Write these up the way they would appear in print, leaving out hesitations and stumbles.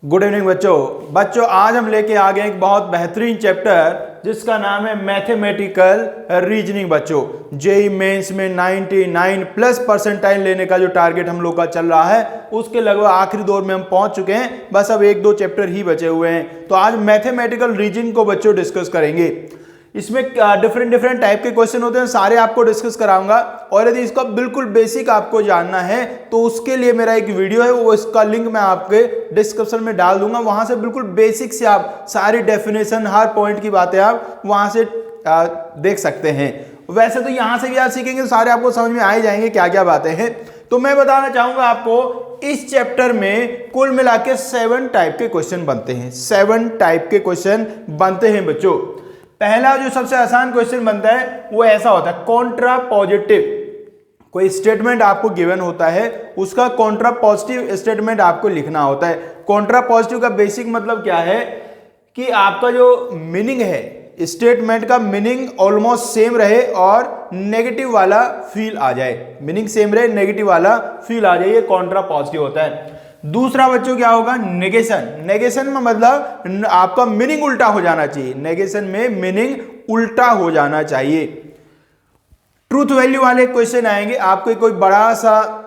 Good evening बच्चों आज हम लेके आ गए एक बहुत बेहतरीन चैप्टर जिसका नाम है मैथमेटिकल रीजनिंग। बच्चों जेई मेंस में 99 प्लस परसेंटाइल लेने का जो टारगेट हम लोग का चल रहा है उसके लगभग आखिरी दौर में हम पहुंच चुके हैं। बस अब एक दो चैप्टर ही बचे हुए हैं। तो आज मैथमेटिकल रीजनिंग को बच्चों डिस्कस करेंगे। इसमें डिफरेंट टाइप के क्वेश्चन होते हैं, सारे आपको डिस्कस कराऊंगा। और यदि इसका बिल्कुल बेसिक आपको जानना है तो उसके लिए मेरा एक वीडियो है, वो इसका लिंक मैं आपके डिस्क्रिप्शन में डाल दूंगा। वहां से बिल्कुल बेसिक से आप सारी डेफिनेशन हर पॉइंट की बातें आप वहां से देख सकते हैं। वैसे तो यहां से भी आप सीखेंगे तो सारे आपको समझ में आ ही जाएंगे क्या क्या बातें हैं। तो मैं बताना चाहूंगा आपको इस चैप्टर में कुल मिला के 7 टाइप के क्वेश्चन बनते हैं। 7 टाइप के क्वेश्चन बनते हैं बच्चों। पहला जो सबसे आसान क्वेश्चन बनता है वो ऐसा होता है कॉन्ट्रा पॉजिटिव। कोई स्टेटमेंट आपको गिवन होता है, उसका कॉन्ट्रा पॉजिटिव स्टेटमेंट आपको लिखना होता है। कॉन्ट्रा पॉजिटिव का बेसिक मतलब क्या है कि आपका जो मीनिंग है, स्टेटमेंट का मीनिंग ऑलमोस्ट सेम रहे और नेगेटिव वाला फील आ जाए। मीनिंग सेम रहे, नेगेटिव वाला फील आ जाए, ये कॉन्ट्रा पॉजिटिव होता है। दूसरा बच्चों क्या होगा, नेगेशन। नेगेशन में मतलब आपका मीनिंग उल्टा हो जाना चाहिए। नेगेशन में मीनिंग उल्टा हो जाना चाहिए। ट्रूथ वैल्यू वाले क्वेश्चन आएंगे, आपको कोई बड़ा सा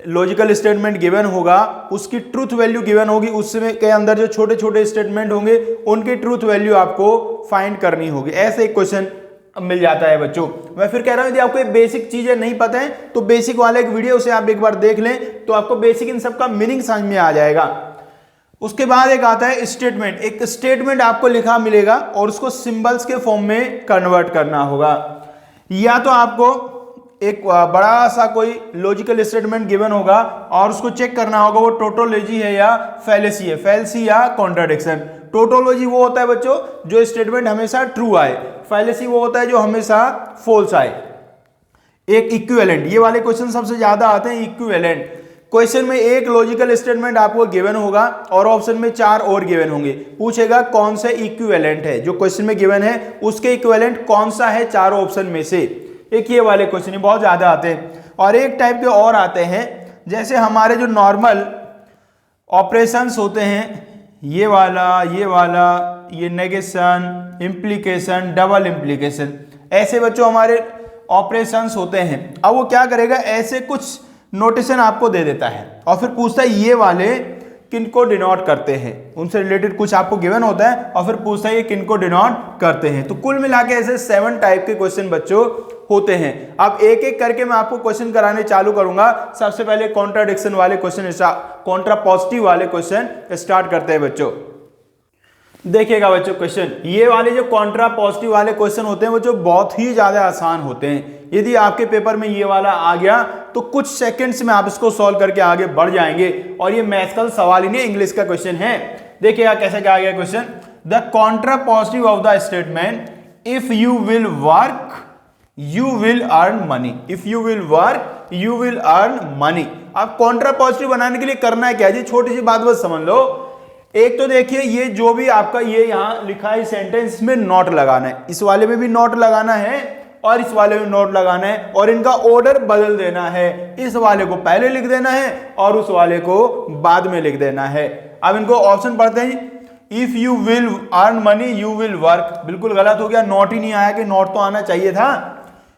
लॉजिकल स्टेटमेंट गिवन होगा, उसकी ट्रूथ वैल्यू गिवन होगी, उसमें के अंदर जो छोटे छोटे स्टेटमेंट होंगे उनकी ट्रूथ वैल्यू आपको फाइंड करनी होगी। ऐसे एक क्वेश्चन मिल जाता है बच्चों। मैं फिर कह रहा हूं यदि आपको बेसिक चीजें नहीं पता है तो बेसिक वाले एक वीडियो से आप एक बार देख लें तो आपको बेसिक इन सब का मीनिंग समझ में आ जाएगा। उसके बाद एक आता है स्टेटमेंट। एक स्टेटमेंट आपको लिखा मिलेगा और उसको सिंबल्स के फॉर्म में कन्वर्ट करना होगा। या तो आपको एक बड़ा सा कोई लॉजिकल स्टेटमेंट गिवन होगा और उसको चेक करना होगा वो टोटोलॉजी है या फैलेसी है, फैलेसी या कॉन्ट्राडिक्शन। टोटोलॉजी वो होता है बच्चों जो स्टेटमेंट हमेशा ट्रू आए, फैलेसी वो होता है जो हमेशा फॉल्स आए। एक इक्विवेलेंट, ये वाले क्वेश्चन सबसे ज्यादा आते हैं। इक्विवेलेंट क्वेश्चन में एक लॉजिकल स्टेटमेंट आपको गिवन होगा और ऑप्शन में 4 और गिवन होंगे। पूछेगा कौन सा इक्विवेलेंट है, जो क्वेश्चन में गिवन है उसके इक्विवेलेंट कौन सा है चारों ऑप्शन में से। एक ये वाले क्वेश्चन बहुत ज्यादा आते हैं। और एक टाइप के और आते हैं, जैसे हमारे जो नॉर्मल ऑपरेशंस होते हैं, ये वाला, ये नेगेशन, इंप्लीकेशन, डबल इंप्लीकेशन, ऐसे बच्चों हमारे ऑपरेशंस होते हैं। अब वो क्या करेगा, ऐसे कुछ नोटेशन आपको दे देता है और फिर पूछता है ये वाले किनको डिनोट करते हैं। उनसे रिलेटेड कुछ आपको गिवन होता है और फिर पूछता है ये किनको डिनोट करते हैं। तो कुल मिला के ऐसे 7 टाइप के क्वेश्चन बच्चों होते हैं। अब एक एक करके मैं आपको क्वेश्चन कराने चालू करूंगा। सबसे पहले कॉन्ट्राडिक्शन वाले क्वेश्चन, कॉन्ट्रा पॉजिटिव वाले क्वेश्चन स्टार्ट करते हैं बच्चों। देखिएगा बच्चों क्वेश्चन, ये वाले जो कॉन्ट्रा पॉजिटिव वाले क्वेश्चन होते हैं वो जो बहुत ही ज्यादा आसान होते हैं। यदि आपके पेपर में ये वाला आ गया तो कुछ सेकंड्स में आप इसको सॉल्व करके आगे बढ़ जाएंगे। और ये मैथ्स का सवाल ही नहीं, इंग्लिश का क्वेश्चन है। देखिएगा कैसे क्या आ गया question. The Contra positive of the statement if you will work you will earn money. If you will work you will earn money. अब कॉन्ट्रा पॉजिटिव बनाने के लिए करना है क्या जी, छोटी सी बात बस समझ लो। एक तो देखिए ये जो भी आपका ये यहां लिखा है सेंटेंस में नोट लगाना है, इस वाले में भी नोट लगाना है और इस वाले में नोट लगाना है और इनका ऑर्डर बदल देना है। इस वाले को पहले लिख देना है और उस वाले को बाद में लिख देना है। अब इनको ऑप्शन पढ़ते हैं। If you will earn money you will work, बिल्कुल गलत हो गया, नोट ही नहीं आया कि नोट तो आना चाहिए था।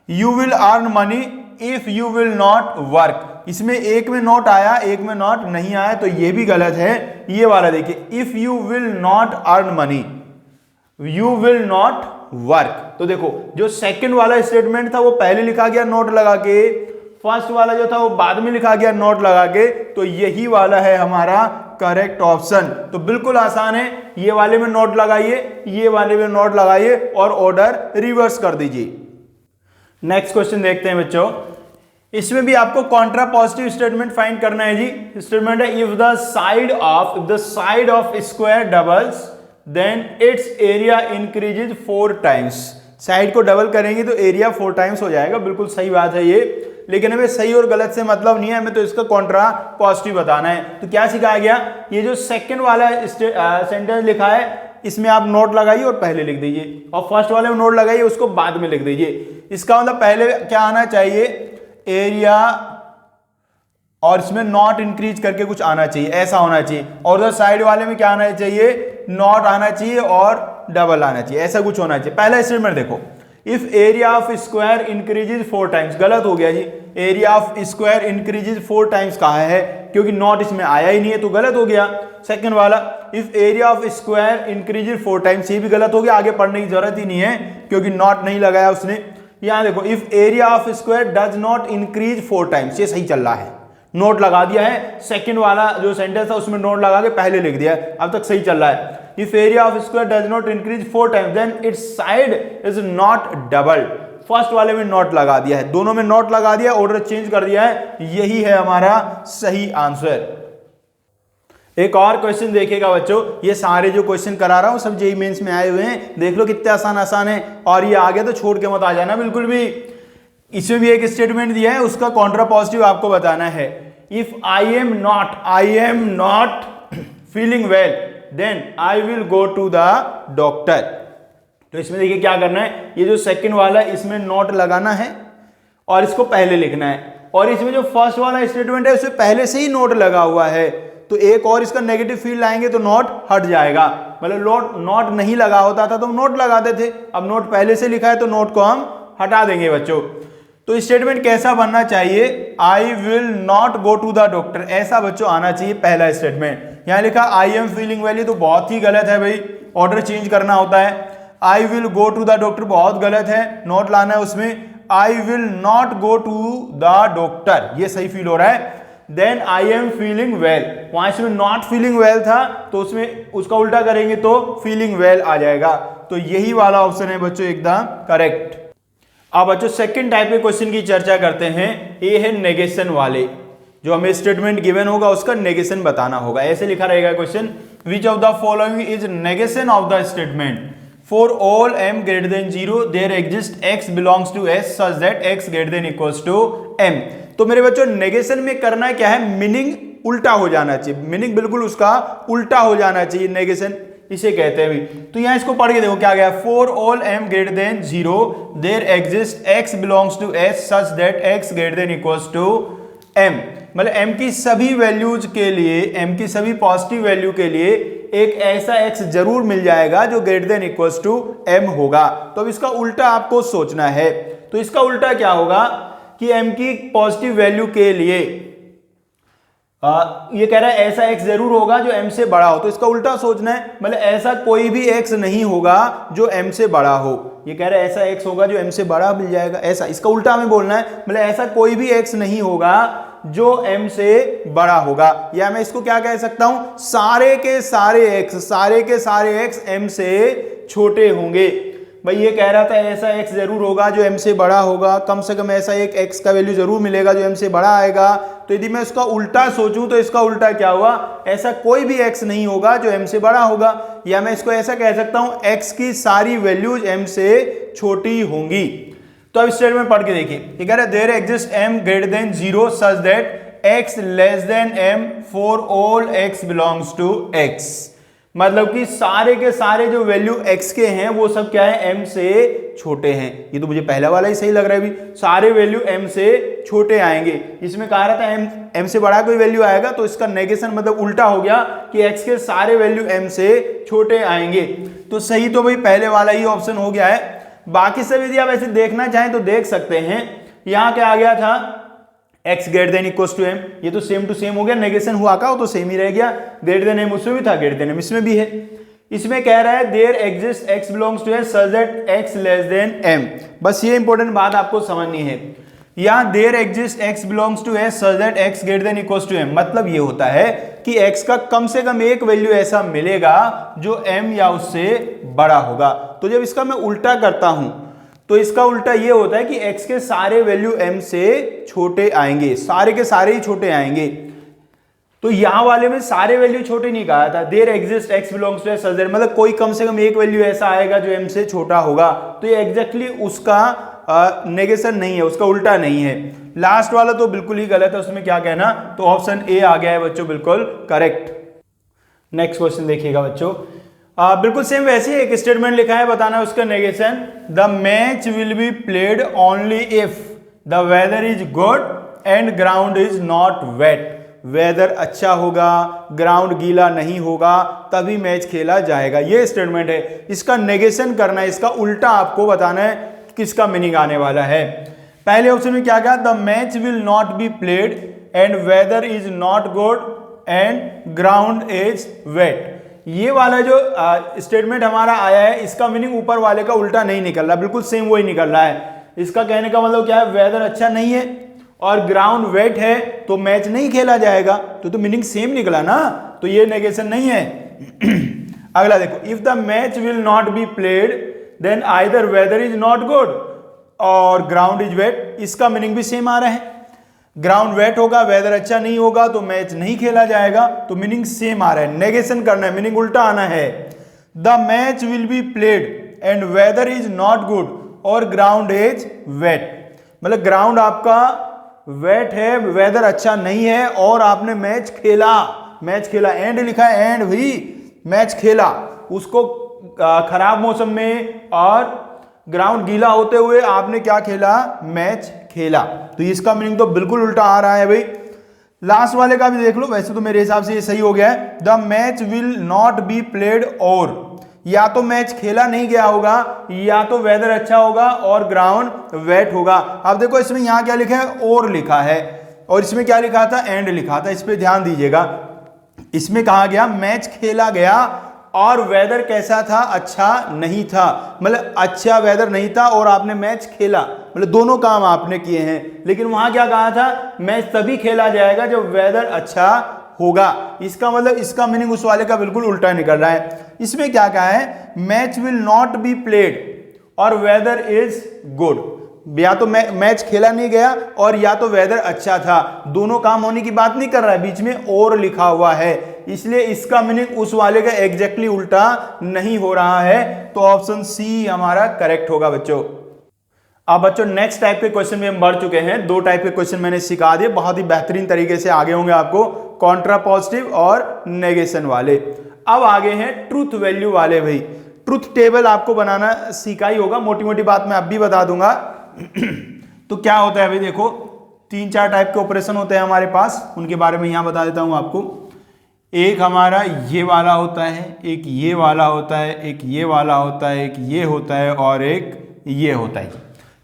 You will earn money if you will not work, इसमें एक में नोट आया एक में नोट नहीं आया तो ये भी गलत है। ये वाला देखिए, if you will not earn money you will not work. तो देखो जो सेकंड वाला स्टेटमेंट था वो पहले लिखा गया नोट लगा के, फर्स्ट वाला जो था वो बाद में लिखा गया नोट लगा के, तो यही वाला है हमारा करेक्ट ऑप्शन। तो बिल्कुल आसान है, ये वाले में नोट लगाइए, ये वाले में नोट लगाइए और ऑर्डर रिवर्स कर दीजिए। नेक्स्ट क्वेश्चन देखते हैं बच्चों। इसमें भी आपको कॉन्ट्रा पॉजिटिव स्टेटमेंट फाइंड करना है जी। स्टेटमेंट है if the side of square doubles then its area increases 4 times. Side को डबल करेंगे तो एरिया 4 टाइम्स हो जाएगा। बिल्कुल सही बात है ये, लेकिन हमें सही और गलत से मतलब नहीं है, हमें तो इसका कॉन्ट्रा पॉजिटिव बताना है। तो क्या सिखाया गया, ये जो सेकंड वाला सेंटेंस लिखा है इसमें आप नोट लगाइए और पहले लिख दीजिए, और फर्स्ट वाले में नोट लगाइए उसको बाद में लिख दीजिए। इसका मतलब पहले क्या आना चाहिए, एरिया और इसमें नॉट इंक्रीज करके कुछ आना चाहिए, ऐसा होना चाहिए। और उधर साइड वाले में क्या आना चाहिए, नॉट आना चाहिए और डबल आना चाहिए, ऐसा कुछ होना चाहिए। पहला स्टेटमेंट देखो, if area of square increases 4 times, गलत हो गया जी। Area of square increases 4 times कहा है, क्योंकि नॉट इसमें आया ही नहीं है, तो गलत हो गया। सेकंड वाला, if area of square increases 4 times, ये भी गलत हो गया, आगे पढ़ने की जरूरत ही नहीं है क्योंकि नॉट नहीं लगाया उसने। यहां देखो, if area of square does not increase 4 times, ये सही चल रहा है, नोट लगा दिया है। सेकंड वाला जो सेंटेंस था उसमें नोट लगा के पहले लिख दिया है, अब तक सही चल रहा है। If area of square does not increase 4 times then its side is not double. First वाले में नोट लगा दिया है, दोनों में नोट लगा दिया, ऑर्डर चेंज कर दिया है, यही है हमारा सही आंसर। एक और क्वेश्चन देखिएगा बच्चों, ये सारे जो क्वेश्चन करा रहा हूं सब जेईई मेंस में आए हुए हैं, देख लो कितने आसान आसान है। और ये आ गया तो छोड़ के मत आ जाना बिल्कुल भी। इसमें भी एक स्टेटमेंट दिया है, उसका कॉन्ट्रा पॉजिटिव आपको बताना है। If I am not feeling well then I will go to the doctor. तो इसमें देखिए क्या करना है, ये जो सेकंड वाला इसमें नॉट लगाना है और इसको पहले लिखना है। और इसमें जो फर्स्ट वाला स्टेटमेंट है उसमें पहले से ही नोट लगा हुआ है, तो एक और इसका नेगेटिव फील लाएंगे तो नोट हट जाएगा। मतलब नोट नहीं लगा होता था तो हम नोट लगाते थे, अब नोट पहले से लिखा है तो नोट को हम हटा देंगे बच्चों। तो स्टेटमेंट कैसा बनना चाहिए, I will not go to the doctor, ऐसा बच्चों आना चाहिए पहला स्टेटमेंट। यहां लिखा आई एम फीलिंग वेल, तो बहुत ही गलत है भाई, ऑर्डर चेंज करना होता है। I will go to the doctor बहुत गलत है, नॉट लाना है उसमें। I will not go to the doctor, ये सही फील हो रहा है। Then I am feeling well, वहां इसमें नॉट फीलिंग वेल था तो उसमें उसका उल्टा करेंगे तो फीलिंग वेल आ जाएगा। तो यही वाला ऑप्शन है बच्चों एकदम करेक्ट। अब बच्चों सेकंड टाइप के क्वेश्चन की चर्चा करते हैं, ये है नेगेशन वाले। जो हमें स्टेटमेंट गिवन होगा उसका नेगेशन बताना होगा। ऐसे लिखा रहेगा question, which of the following is negation of the statement for all m greater than 0 there exists x belongs to s such that x greater than equals to m। तो मेरे बच्चों नेगेशन में करना क्या है, मीनिंग उल्टा हो जाना चाहिए, मीनिंग बिल्कुल उसका उल्टा हो जाना चाहिए, नेगेशन इसे कहते हैं भी। तो यहां इसको पढ़ के देखो क्या गया, for all m greater than 0 there exists x belongs to s such that x greater than equals to m। मतलब m की सभी वैल्यूज के लिए, m की सभी पॉजिटिव वैल्यू के लिए एक ऐसा x जरूर मिल जाएगा जो greater than equals to m होगा। तो अब इसका उल्टा आपको सोचना है, तो इसका उल्टा क्या होगा कि m की पॉजिटिव वैल्यू के लिए ये कह रहा है ऐसा x जरूर होगा जो m से बड़ा हो, तो इसका उल्टा सोचना है। मतलब ऐसा कोई भी x नहीं होगा जो m से बड़ा हो, ये कह रहा है ऐसा x होगा जो m से बड़ा मिल जाएगा, ऐसा इसका उल्टा हमें बोलना है। मतलब ऐसा कोई भी x नहीं होगा जो m से बड़ा होगा, या मैं इसको क्या कह सकता हूं, सारे के सारे x m से छोटे होंगे। भाई ये कह रहा था ऐसा x जरूर होगा जो m से बड़ा होगा, कम से कम ऐसा एक x का वैल्यू जरूर मिलेगा जो m से बड़ा आएगा। तो यदि मैं इसका उल्टा सोचूं तो इसका उल्टा क्या हुआ, ऐसा कोई भी x नहीं होगा जो m से बड़ा होगा। या मैं इसको ऐसा कह सकता हूं, x की सारी वैल्यूज m से छोटी होंगी। तो अब स्टेटमेंट पढ़ के देखिए, ये कह रहा है there exist m greater than 0 such that x less than m for all x belongs to x। मतलब कि सारे के सारे जो वैल्यू x के हैं वो सब क्या है, m से छोटे हैं। ये तो मुझे पहला वाला ही सही लग रहा है भी, सारे वैल्यू m से छोटे आएंगे। इसमें कहा रहा था m से बड़ा कोई वैल्यू आएगा, तो इसका नेगेशन मतलब उल्टा हो गया कि x के सारे वैल्यू m से छोटे आएंगे। तो सही तो भाई पहले वाला ही ऑप्शन हो गया है। बाकी सब यदि आप ऐसे देखना चाहें तो देख सकते हैं। यहां क्या आ गया था, x greater than equals to m, ये तो सेम टू सेम हो गया, नेगेशन हुआ का वो तो सेम ही रह गया। ग्रेटर देन m उसमें भी था, ग्रेटर देन m इसमें भी है। इसमें कह रहा है there exist x belongs to s such that x less than m। बस ये इंपॉर्टेंट बात आपको समझनी है, यहां there exist x belongs to s such that x greater than equals to m। मतलब ये होता है कि x का कम से कम एक वैल्यू ऐसा मिलेगा जो m या उससे बड़ा होगा। तो जब इसका मैं उल्टा करता हूं तो इसका उल्टा ये होता है कि x के सारे वैल्यू m से छोटे आएंगे, सारे के सारे ही छोटे आएंगे। तो यहां वाले में सारे वैल्यू छोटे नहीं कहा था, there exist x belongs to s such that, मतलब कोई कम से कम एक वैल्यू ऐसा आएगा जो m से छोटा होगा। तो ये एग्जैक्टली उसका नेगेशन नहीं है, उसका उल्टा नहीं है। लास्ट वाला तो बिल्कुल ही गलत है, उसमें क्या कहना, तो ऑप्शन ए आ गया है बच्चों बिल्कुल करेक्ट। नेक्स्ट क्वेश्चन देखिएगा बच्चों, बिल्कुल सेम वैसे एक स्टेटमेंट लिखा है, बताना है उसका negation. The match will be played only if the weather is good and ground is not wet, weather अच्छा होगा, ग्राउंड गीला नहीं होगा, तभी मैच खेला जाएगा। ये स्टेटमेंट है, इसका नेगेशन करना है, इसका उल्टा आपको बताना है किसका मीनिंग आने वाला है। पहले ऑप्शन में क्या कहा, the match will not be played and weather is not good and ground is wet. ये वाला जो स्टेटमेंट हमारा आया है, इसका मीनिंग ऊपर वाले का उल्टा नहीं निकल रहा, बिल्कुल सेम वही निकल रहा है। इसका कहने का मतलब क्या है, वेदर अच्छा नहीं है और ग्राउंड वेट है तो मैच नहीं खेला जाएगा, तो मीनिंग सेम निकला ना, तो ये नेगेशन नहीं है। अगला देखो, if the match will not be played then either weather is not good और ग्राउंड इज वेट, इसका मीनिंग भी सेम आ रहा है। ग्राउंड वेट होगा, वेदर अच्छा नहीं होगा तो मैच नहीं खेला जाएगा, तो मीनिंग सेम आ रहा है। नेगेशन करना है, मीनिंग उल्टा आना है। The match will be played and weather is not good और ग्राउंड इज वेट, मतलब ग्राउंड आपका वेट है, वेदर अच्छा नहीं है और आपने मैच खेला, एंड लिखा है, एंड भी मैच खेला, उसको खराब मौसम में और ग्राउंड गीला होते हुए आपने क्या खेला, मैच खेला, तो इसका मीनिंग तो बिल्कुल उल्टा आ रहा है भाई। लास्ट वाले का भी देख लो, वैसे तो मेरे हिसाब से ये सही हो गया है। The match will not be played और, या तो मैच खेला नहीं गया होगा या तो वेदर अच्छा होगा और ग्राउंड वेट होगा। अब देखो इसमें यहां क्या लिखा है, और लिखा है, और इसमें क्या लिखा था, एंड लिखा था, इस पे ध्यान दीजिएगा। इसमें कहा गया मैच खेला गया और वेदर कैसा था, अच्छा नहीं था, मतलब अच्छा वेदर नहीं था और आपने मैच खेला, मतलब दोनों काम आपने किए हैं। लेकिन वहां क्या कहा था, मैच तभी खेला जाएगा जब वेदर अच्छा होगा। इसका मतलब इसका मीनिंग उस वाले का बिल्कुल उल्टा निकल रहा है। इसमें क्या कहा है, match will not be played और वेदर इज गुड, या तो मैच खेला नहीं गया और या तो वेदर अच्छा था, दोनों काम होने की बात नहीं कर रहा है, बीच में और लिखा हुआ है, इसलिए इसका मीनिंग उस वाले का एग्जैक्टली उल्टा नहीं हो रहा है, तो ऑप्शन सी हमारा करेक्ट होगा बच्चों। अब बच्चों नेक्स्ट टाइप के क्वेश्चन में हम बढ़ चुके हैं, दो टाइप के क्वेश्चन मैंने सिखा दिए, बहुत ही बेहतरीन तरीके से आगे होंगे आपको, कॉन्ट्रा पॉजिटिव और नेगेशन वाले। अब आगे हैं ट्रूथ वैल्यू वाले। भाई ट्रूथ टेबल आपको बनाना सीखा ही होगा, मोटी मोटी बात मैं अब भी बता दूंगा। तो क्या होता है भाई, देखो 3-4 टाइप के ऑपरेशन होते हैं हमारे पास, उनके बारे में यहां बता देता हूं आपको। एक हमारा ये वाला होता है, एक ये वाला होता है, एक ये वाला होता है, एक ये होता है और एक ये होता है।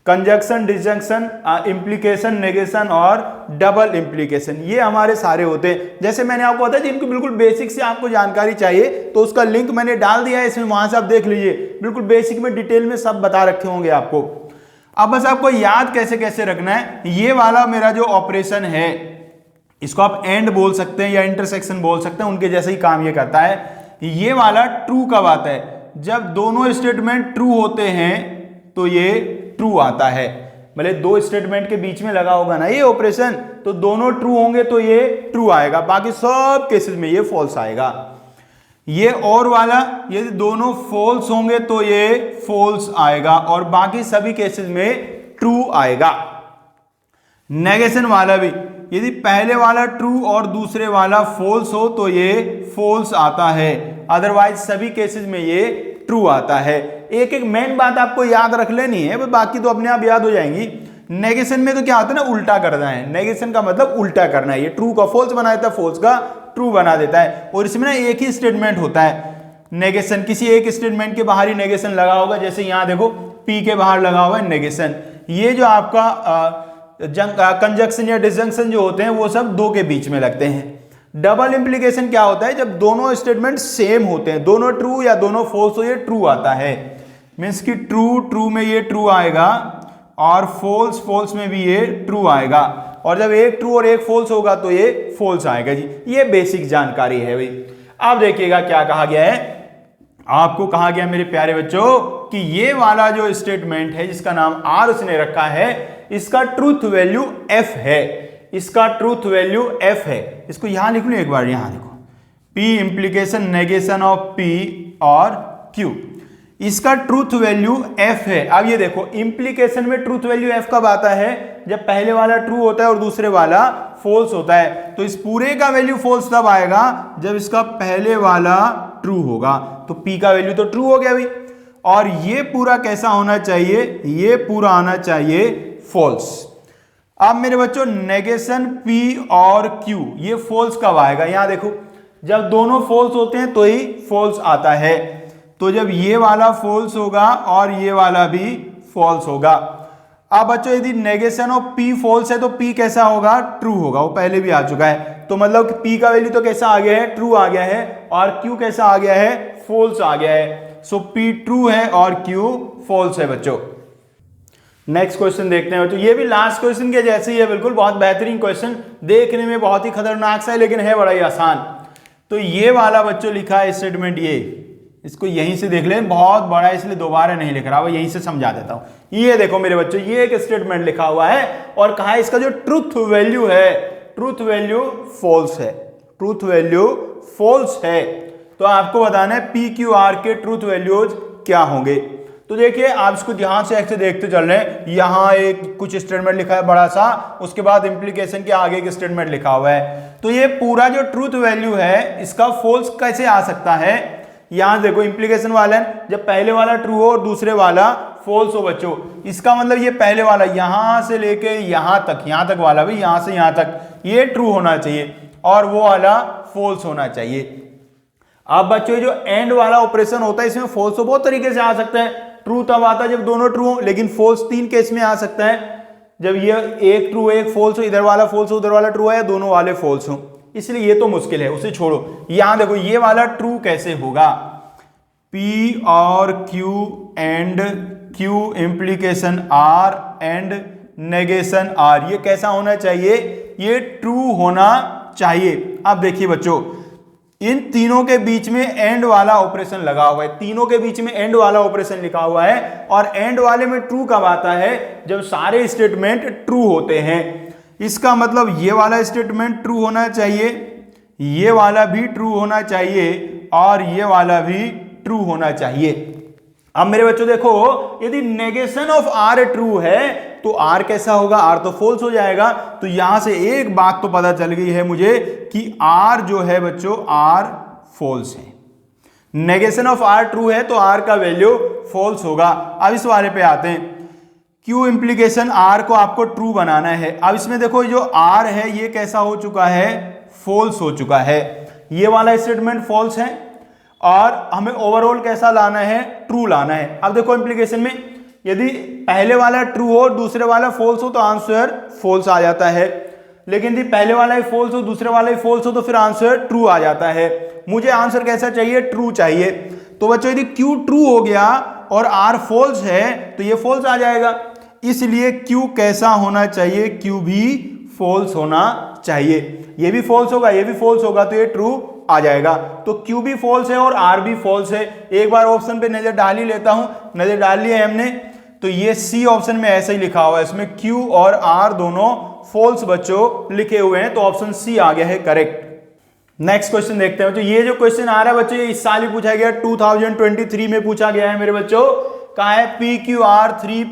कंजक्शन, डिसजंक्शन, इंप्लीकेशन, नेगेशन और डबल इंप्लीकेशन, ये हमारे सारे होते हैं। जैसे मैंने आपको बताया जिनको बिल्कुल बेसिक से आपको जानकारी चाहिए तो उसका लिंक मैंने डाल दिया है इसमें, वहां से आप देख लीजिए, बिल्कुल बेसिक में डिटेल में सब बता रखे होंगे आपको। अब बस आपको याद कैसे कैसे रखना है, ये वाला मेरा जो ऑपरेशन है इसको आप एंड बोल सकते हैं या इंटरसेक्शन बोल सकते हैं, उनके जैसे ही काम ये करता है। ये वाला ट्रू कब आता है, जब दोनों स्टेटमेंट ट्रू होते हैं तो ये ट्रू आता है, मतलब दो स्टेटमेंट के बीच में लगा होगा ना ये ऑपरेशन, तो दोनों ट्रू होंगे तो ये ट्रू आएगा, बाकी सब केसेस में ये फॉल्स आएगा। ये और वाला यदि दोनों फॉल्स होंगे तो ये फॉल्स आएगा और बाकी सभी केसेस में ट्रू आएगा। नेगेशन वाला भी यदि पहले वाला ट्रू और दूसरे वाला फॉल्स हो तो ये फॉल्स आता है, अदरवाइज सभी केसेस में ये ट्रू आता है। एक एक मेन बात आपको याद रख लेनी है, बाकी तो अपने आप याद हो जाएंगी। नेगेशन में तो क्या होता है ना, उल्टा करना है, नेगेशन का मतलब उल्टा करना है, ये ट्रू का फॉल्स बना देता है, फॉल्स का ट्रू बना देता है। और इसमें ना एक ही स्टेटमेंट होता है नेगेशन, किसी एक स्टेटमेंट के बाहर ही नेगेशन लगा होगा, जैसे यहां देखो पी के बाहर लगा हुआ है नेगेशन। ये जो आपका कंजक्शन या डिसजंक्शन जो होते हैं वो सब दो के बीच में लगते हैं। डबल इंप्लीकेशन क्या होता है, जब दोनों स्टेटमेंट सेम होते हैं, दोनों ट्रू या दोनों फॉल्स हो, ये ट्रू आता है, मीन्स कि ट्रू ट्रू में ये ट्रू आएगा और फॉल्स फॉल्स में भी ये ट्रू आएगा, और जब एक ट्रू और एक फॉल्स होगा तो ये फॉल्स आएगा जी। ये बेसिक जानकारी है भाई। अब देखिएगा क्या कहा गया है, आपको कहा गया मेरे प्यारे बच्चों कि ये वाला जो स्टेटमेंट है जिसका नाम आर उसने रखा है, इसका ट्रूथ वैल्यू एफ है, इसका ट्रूथ वैल्यू एफ है। इसको यहां लिख लो एक बार, यहां देखो P implication negation of P और क्यू, इसका ट्रूथ वैल्यू एफ है। अब ये देखो इंप्लीकेशन में ट्रूथ वैल्यू एफ कब आता है, जब पहले वाला ट्रू होता है और दूसरे वाला फॉल्स होता है। तो इस पूरे का वैल्यू फॉल्स तब आएगा जब इसका पहले वाला ट्रू होगा, तो पी का वैल्यू तो ट्रू हो गया भाई। और ये पूरा कैसा होना चाहिए, ये पूरा आना चाहिए फॉल्स। अब मेरे बच्चों नेगेशन P और Q ये फॉल्स कब आएगा, यहां देखो जब दोनों फॉल्स होते हैं तो ही फॉल्स आता है। तो जब ये वाला फॉल्स होगा और ये वाला भी फॉल्स होगा। अब बच्चों यदि नेगेशन ऑफ P फॉल्स है तो P कैसा होगा, ट्रू होगा, वो पहले भी आ चुका है। तो मतलब कि P का वैल्यू तो कैसा आ गया है, ट्रू आ गया है, और Q कैसा आ गया है, फॉल्स आ गया है। सो P ट्रू है और Q फॉल्स है बच्चों। नेक्स्ट क्वेश्चन देखते हैं बच्चों, ये भी लास्ट क्वेश्चन के जैसे ही है, बिल्कुल बहुत बेहतरीन क्वेश्चन, देखने में बहुत ही खतरनाक सा है लेकिन है बड़ा ही आसान। तो ये वाला बच्चों लिखा है स्टेटमेंट, ये इसको यहीं से देख लें, बहुत बड़ा है इसलिए दोबारा नहीं लिख रहा, वो यहीं से समझा देता हूं। ये देखो मेरे बच्चों, ये एक स्टेटमेंट लिखा हुआ है और कहा है इसका जो ट्रूथ वैल्यू है, ट्रूथ वैल्यू फॉल्स है, ट्रूथ वैल्यू फॉल्स है। तो आपको बताना है पी क्यू आर के ट्रूथ वैल्यूज क्या होंगे। तो देखिए आप इसको ध्यान से ऐसे देखते चल रहे हैं, यहां एक कुछ स्टेटमेंट लिखा है बड़ा सा, उसके बाद इंप्लीकेशन के आगे एक स्टेटमेंट लिखा हुआ है। तो ये पूरा जो ट्रूथ वैल्यू है इसका फॉल्स कैसे आ सकता है, यहां देखो इंप्लीकेशन वाला जब पहले वाला ट्रू हो और दूसरे वाला फॉल्स हो बच्चों, इसका मतलब ये पहले वाला यहां से लेके यहां तक वाला भी यहां से यहां तक ये ट्रू होना चाहिए और वो वाला फॉल्स होना चाहिए। अब बच्चों जो एंड वाला ऑपरेशन होता है इसमें फॉल्स तो बहुत तरीके से आ सकता है। ट्रू तब आता है जब दोनों ट्रू हो, लेकिन फॉल्स 3 केस में आ सकता है, जब ये एक ट्रू एक फॉल्स हो, इधर वाला फॉल्स हो उधर वाला ट्रू है, या दोनों वाले फॉल्स हो, इसलिए ये तो मुश्किल है, उसे छोड़ो। यहां देखो ये वाला ट्रू कैसे होगा, P और Q and Q implication R and negation R, ये कैसा होना चाहिए, ये ट्रू होना चाहिए। अब देखिए बच्चों इन तीनों के बीच में एंड वाला ऑपरेशन लगा हुआ है, तीनों के बीच में एंड वाला ऑपरेशन लिखा हुआ है, और एंड वाले में ट्रू कब आता है, जब सारे स्टेटमेंट ट्रू होते हैं। इसका मतलब ये वाला स्टेटमेंट ट्रू होना चाहिए, ये वाला भी ट्रू होना चाहिए, और ये वाला भी ट्रू होना चाहिए। अब मेरे बच्चों देखो यदि नेगेशन ऑफ R ट्रू है तो R कैसा होगा, R तो फॉल्स हो जाएगा। तो यहां से एक बात तो पता चल गई है मुझे कि R जो है बच्चों R फॉल्स है। नेगेशन ऑफ R ट्रू है तो R का वैल्यू फॉल्स होगा। अब इस वाले पे आते हैं, Q इंप्लीकेशन R को आपको ट्रू बनाना है। अब इसमें देखो जो R है ये कैसा हो चुका है, फॉल्स हो चुका है, ये वाला स्टेटमेंट फॉल्स है, और हमें ओवरऑल कैसा लाना है, ट्रू लाना है। अब देखो इंप्लीकेशन में यदि पहले वाला ट्रू हो और दूसरे वाला फॉल्स हो तो आंसर फॉल्स आ जाता है, लेकिन यदि पहले वाला ही फॉल्स हो दूसरे वाला ही फॉल्स हो तो फिर आंसर ट्रू आ जाता है। मुझे आंसर कैसा चाहिए, ट्रू चाहिए। तो बच्चों यदि Q ट्रू हो गया और R फॉल्स है तो ये फॉल्स आ जाएगा, इसलिए Q कैसा होना चाहिए, Q भी फॉल्स होना चाहिए। ये भी फॉल्स होगा ये भी फॉल्स होगा तो ये ट्रू आ जाएगा। तो Q भी फॉल्स है और R भी फॉल्स है। एक बार ऑप्शन पे नजर डाल ही लेता हूं, नजर डाल लिया है हमने, तो ये C ऑप्शन में ऐसे ही लिखा हुआ है, इसमें Q और R दोनों फॉल्स बच्चों लिखे हुए हैं, तो ऑप्शन C आ गया है करेक्ट। नेक्स्ट क्वेश्चन देखते हैं बच्चों, ये जो क्वेश्चन आ रहा है बच्चों ये इस साल ही पूछा गया, 2023 में पूछा गया है मेरे बच्चों। कहा है PQR 3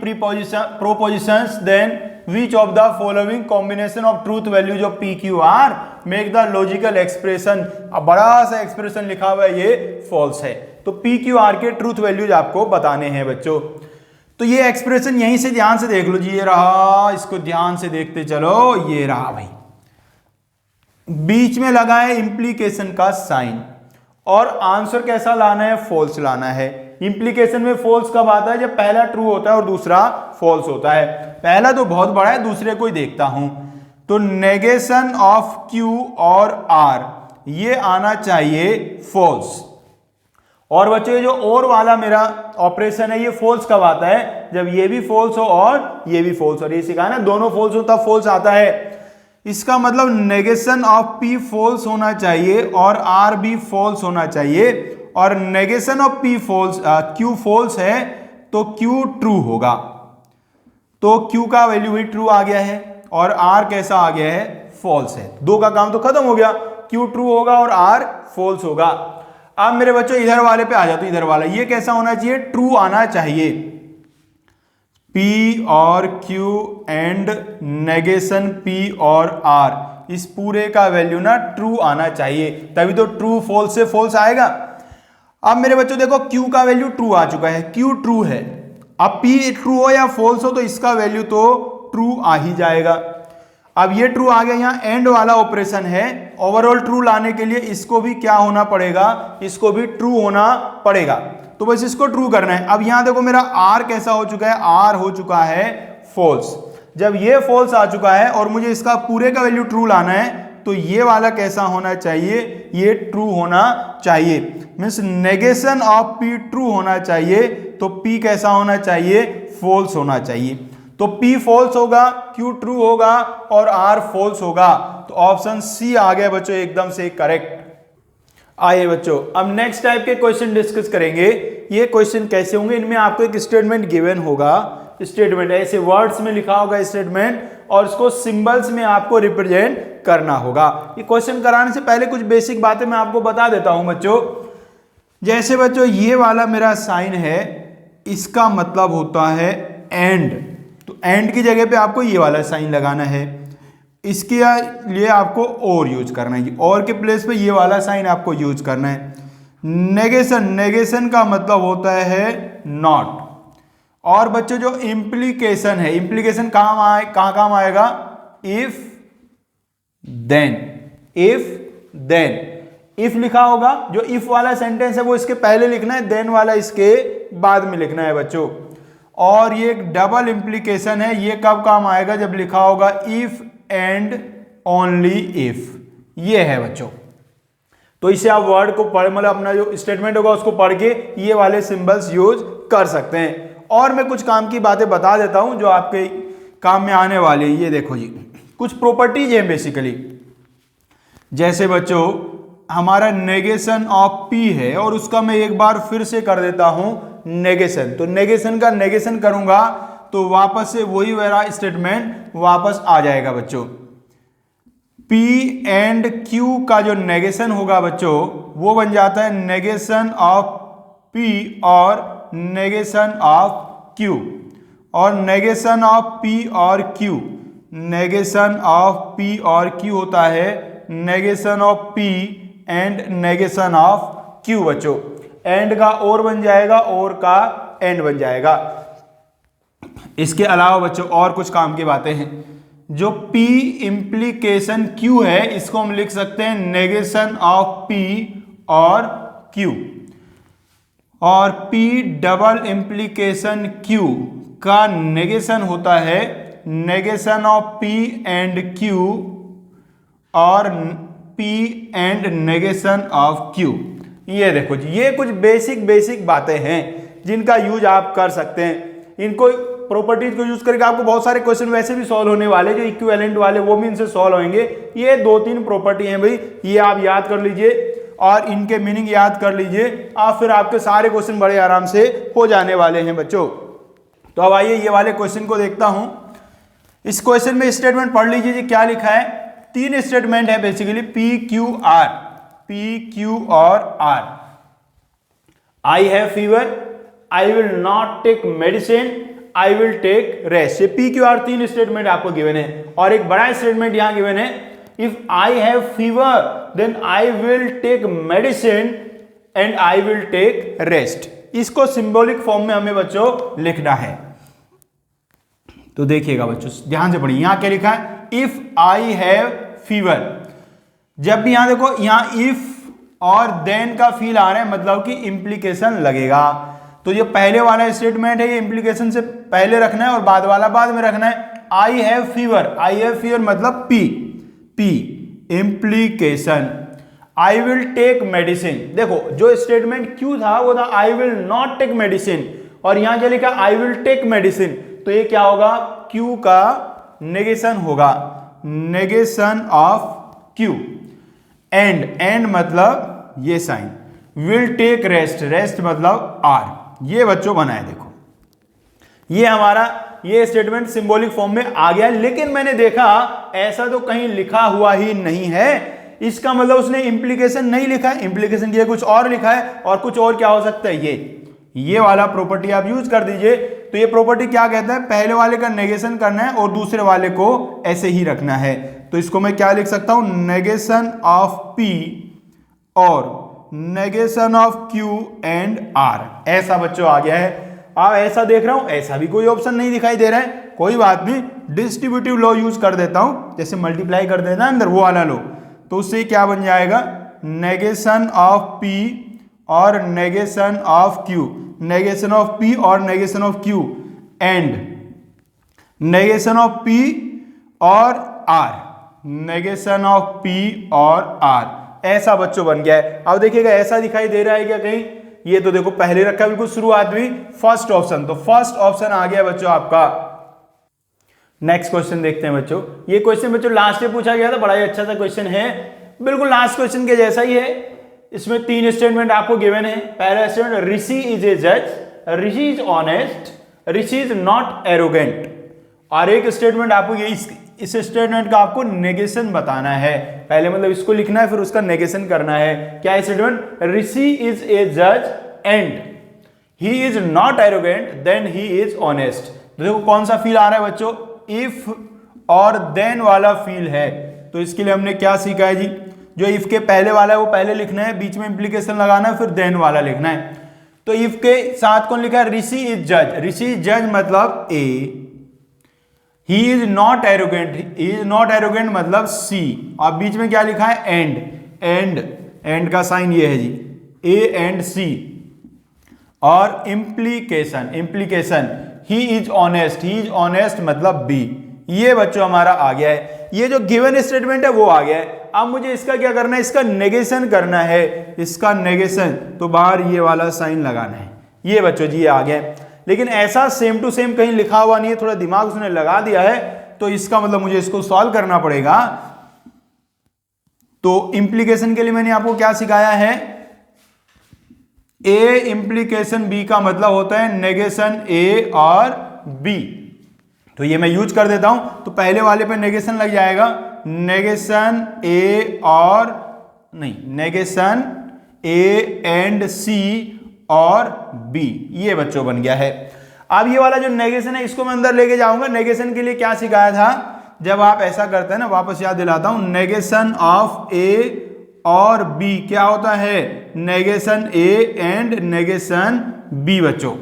propositions then which of the following combination of truth values of PQR make the logical expression। अब बड़ा सा एक्सप्रेशन लिखा हुआ है ये फॉल्स है, तो PQR के ट्रूथ वैल्यूज आपको बताने हैं बच्चों। तो ये एक्सप्रेशन यहीं से ध्यान से देख लो जी, ये रहा, इसको ध्यान से देखते चलो, ये रहा भाई, बीच में लगा है इंप्लीकेशन का साइन, और आंसर कैसा लाना है, फॉल्स लाना है। इंप्लीकेशन में फॉल्स कब आता है, जब पहला ट्रू होता है और दूसरा फॉल्स होता है। पहला तो बहुत बड़ा है, दूसरे को ही देखता हूं, तो नेगेशन ऑफ Q और R ये आना चाहिए फॉल्स। और बच्चों ये जो और वाला मेरा ऑपरेशन है ये फॉल्स कब आता है, जब ये भी फॉल्स हो और ये भी फॉल्स हो। ये सिखा ना, दोनों फॉल्स हो तब फॉल्स आता है। इसका मतलब नेगेशन ऑफ P फॉल्स होना चाहिए और R भी फॉल्स होना चाहिए, और negation of P false, Q false है तो Q ट्रू होगा। तो Q का वैल्यू भी ट्रू आ गया है और R कैसा आ गया है, फॉल्स है। दो का काम तो खत्म हो गया, Q ट्रू होगा और R फॉल्स होगा। अब मेरे बच्चों इधर वाले पे आ जाओ, तो इधर वाला ये कैसा होना चाहिए, ट्रू आना चाहिए। P और Q एंड नेगेशन P और R, इस पूरे का वैल्यू ना ट्रू आना चाहिए, तभी तो ट्रू फॉल्स से फॉल्स आएगा। अब मेरे बच्चों देखो Q का वैल्यू ट्रू आ चुका है, Q ट्रू है। अब P ट्रू हो या फॉल्स हो तो इसका वैल्यू तो ट्रू आ ही जाएगा। अब ये ट्रू आ गया, यहाँ एंड वाला ऑपरेशन है, ओवरऑल ट्रू लाने के लिए इसको भी क्या होना पड़ेगा, इसको भी ट्रू होना पड़ेगा। तो बस इसको ट्रू करना है। अब यहाँ देखो मेरा आर कैसा हो चुका है, आर हो चुका है फॉल्स। जब ये फॉल्स आ चुका है और मुझे इसका पूरे का वैल्यू ट्रू लाना है, तो ये वाला कैसा होना चाहिए, ये ट्रू होना चाहिए। Means negation of P true होना चाहिए, तो पी कैसा होना चाहिए, फॉल्स होना चाहिए। तो पी फॉल्स होगा, क्यू ट्रू होगा और आर फॉल्स होगा। तो ऑप्शन सी आ गया बच्चों एकदम से करेक्ट। आइए बच्चों अब नेक्स्ट टाइप के क्वेश्चन डिस्कस करेंगे। ये क्वेश्चन कैसे होंगे, इनमें आपको एक स्टेटमेंट गिवन होगा, स्टेटमेंट ऐसे वर्ड्स में लिखा होगा स्टेटमेंट, और इसको सिंबल्स में आपको रिप्रेजेंट करना होगा। ये क्वेश्चन कराने से पहले कुछ बेसिक बातें मैं आपको बता देता हूं बच्चों। जैसे बच्चों ये वाला मेरा साइन है, इसका मतलब होता है एंड, तो एंड की जगह पे आपको ये वाला साइन लगाना है। इसके लिए आपको और यूज करना है, और के प्लेस पे ये वाला साइन आपको यूज करना है। नेगेशन, नेगेशन का मतलब होता है नॉट। और बच्चों जो इंप्लीकेशन है, इंप्लीकेशन कहां काम आएगा, if then, if then. If लिखा होगा, जो इफ वाला सेंटेंस है वो इसके पहले लिखना है, देन वाला इसके बाद में लिखना है बच्चों। और ये एक डबल इंप्लीकेशन है, ये कब काम आएगा, जब लिखा होगा इफ एंड ओनली इफ, ये है बच्चों। तो इसे आप वर्ड को पढ़, मतलब अपना जो स्टेटमेंट होगा उसको पढ़ के ये वाले सिंबल्स यूज कर सकते हैं। और मैं कुछ काम की बातें बता देता हूं जो आपके काम में आने वाली है। ये देखो जी, कुछ प्रॉपर्टीज हैं बेसिकली। जैसे बच्चों हमारा नेगेशन ऑफ पी है, और उसका मैं एक बार फिर से कर देता हूं नेगेशन। तो नेगेशन का नेगेशन करूंगा तो वापस से वही मेरा स्टेटमेंट वापस आ जाएगा बच्चों। P एंड Q का जो नेगेशन होगा बच्चों, वो बन जाता है नेगेशन ऑफ P और नेगेशन ऑफ Q। और नेगेशन ऑफ P और Q, नेगेशन ऑफ P और Q होता है negation of P and negation of Q बच्चों। एंड का और बन जाएगा, और का एंड बन जाएगा। इसके अलावा बच्चों और कुछ काम की बातें हैं। जो P इंप्लीकेशन Q है, इसको हम लिख सकते हैं नेगेशन ऑफ P और Q। और P डबल इंप्लीकेशन Q का नेगेशन होता है negation of P and Q और P and negation of Q। ये देखो जी, ये कुछ बेसिक बातें हैं जिनका यूज आप कर सकते हैं। इनको प्रॉपर्टीज को यूज करके आपको बहुत सारे क्वेश्चन वैसे भी सॉल्व होने वाले, जो इक्विवेलेंट वाले वो भी इनसे सॉल्व होंगे। ये 2-3 प्रॉपर्टी हैं भाई, ये आप याद कर लीजिए और इनके मीनिंग याद कर लीजिए, आप फिर आपके सारे क्वेश्चन बड़े आराम से हो जाने वाले हैं बच्चों। तो अब आइए ये वाले क्वेश्चन को देखता हूं। इस क्वेश्चन में स्टेटमेंट पढ़ लीजिए जी, क्या लिखा है। 3 स्टेटमेंट है बेसिकली, P, Q और R। I have fever, I will not take medicine, I will take rest. ये P, Q, R 3 स्टेटमेंट आपको गिवन है। और एक बड़ा स्टेटमेंट यहां गिवन है, if I have fever then I will take medicine and I will take rest. इसको symbolic form में हमें बच्चों लिखना है। तो देखिएगा बच्चों, ध्यान से पढ़िए, यहां क्या लिखा है, इफ आई हैव फीवर। जब भी यहां देखो, यहां इफ और देन का फील आ रहा है, मतलब कि इंप्लीकेशन लगेगा। तो ये पहले वाला स्टेटमेंट है, ये इंप्लीकेशन से पहले रखना है और बाद वाला बाद में रखना है। I have fever, I have fever मतलब P implication. I will take medicine, देखो जो स्टेटमेंट Q था वो था I will not take medicine, और यहां क्या लिखा आई विल टेक मेडिसिन। तो ये क्या होगा, Q का नेगेशन होगा, नेगेशन ऑफ Q। एंड मतलब ये sign, will take rest, rest मतलब R। ये बच्चों बनाए, देखो ये हमारा ये स्टेटमेंट सिंबॉलिक फॉर्म में आ गया। लेकिन मैंने देखा ऐसा तो कहीं लिखा हुआ ही नहीं है, इसका मतलब उसने इंप्लीकेशन नहीं लिखा है, इंप्लीकेशन किया कुछ और लिखा है। और कुछ और क्या हो सकता है, ये वाला प्रॉपर्टी आप यूज कर दीजिए। तो ये प्रॉपर्टी क्या कहता है, पहले वाले का नेगेशन करना है और दूसरे वाले को ऐसे ही रखना है। तो इसको मैं क्या लिख सकता हूं, नेगेशन ऑफ P और negation of Q and R। ऐसा बच्चों आ गया है। आप ऐसा देख रहा हूं, ऐसा भी कोई ऑप्शन नहीं दिखाई दे रहा है, कोई बात नहीं, डिस्ट्रीब्यूटिव लॉ यूज कर देता हूं, जैसे मल्टीप्लाई कर देना अंदर वो वाला लॉ, तो उससे क्या बन जाएगा, नेगेशन ऑफ P और negation of Q, negation of P और negation of Q and negation of P और R, नेगेशन ऑफ P और R, ऐसा बच्चों बन गया है। अब देखिएगा ऐसा दिखाई दे रहा है क्या कहीं, ये तो देखो पहले रखा बिल्कुल शुरुआत में फर्स्ट ऑप्शन, तो फर्स्ट ऑप्शन आ गया बच्चों आपका। नेक्स्ट क्वेश्चन देखते हैं बच्चों, ये क्वेश्चन बच्चों लास्ट में पूछा गया था, बड़ा ही अच्छा सा क्वेश्चन है, बिल्कुल लास्ट क्वेश्चन के जैसा ही है। इसमें 3 स्टेटमेंट आपको गिवन है। पहला स्टेटमेंट, ऋषि इज ए जज, Rishi is honest, Rishi is not arrogant, और एक स्टेटमेंट आपको ये इस स्टेटमेंट का आपको नेगेशन बताना है। पहले मतलब इसको लिखना है फिर उसका नेगेशन करना है। क्या स्टेटमेंट, ऋषि इज ए जज and he is not arrogant then he is honest. देखो कौन सा फील आ रहा है बच्चों, इफ और देन वाला फील है। तो इसके लिए हमने क्या सीखा है जी, जो इफ के पहले वाला है वो पहले लिखना है, बीच में इंप्लीकेशन लगाना है, फिर देन वाला लिखना है। तो इफ के साथ कौन लिखा है, ऋषि इज जज, ऋषि इज जज मतलब A, he is not arrogant, he is not arrogant मतलब सी, और बीच में क्या लिखा है, एंड का साइन ये है जी, ए एंड सी, और implication he is honest, he is honest मतलब बी। ये बच्चों हमारा आ गया है, ये जो गिवन स्टेटमेंट है वो आ गया है। अब मुझे इसका क्या करना है, इसका नेगेशन करना है, इसका नेगेशन, तो बाहर ये वाला साइन लगाना है। ये बच्चों जी ये आ गया है, लेकिन ऐसा सेम टू सेम कहीं लिखा हुआ नहीं है, थोड़ा दिमाग उसने लगा दिया है, तो इसका मतलब मुझे इसको सॉल्व करना पड़ेगा। तो इंप्लीकेशन के लिए मैंने आपको क्या सिखाया है, ए इंप्लीकेशन बी का मतलब होता है नेगेशन ए और बी। तो ये मैं यूज कर देता हूं, तो पहले वाले पे नेगेशन लग जाएगा, नेगेशन ए और नहीं, नेगेशन ए एंड सी और बी, ये बच्चों बन गया है। अब ये वाला जो नेगेशन है इसको मैं अंदर लेके जाऊंगा। नेगेशन के लिए क्या सिखाया था, जब आप ऐसा करते हैं ना, वापस याद दिलाता हूं, नेगेशन ऑफ ए और बी क्या होता है, negation A and negation B बच्चों।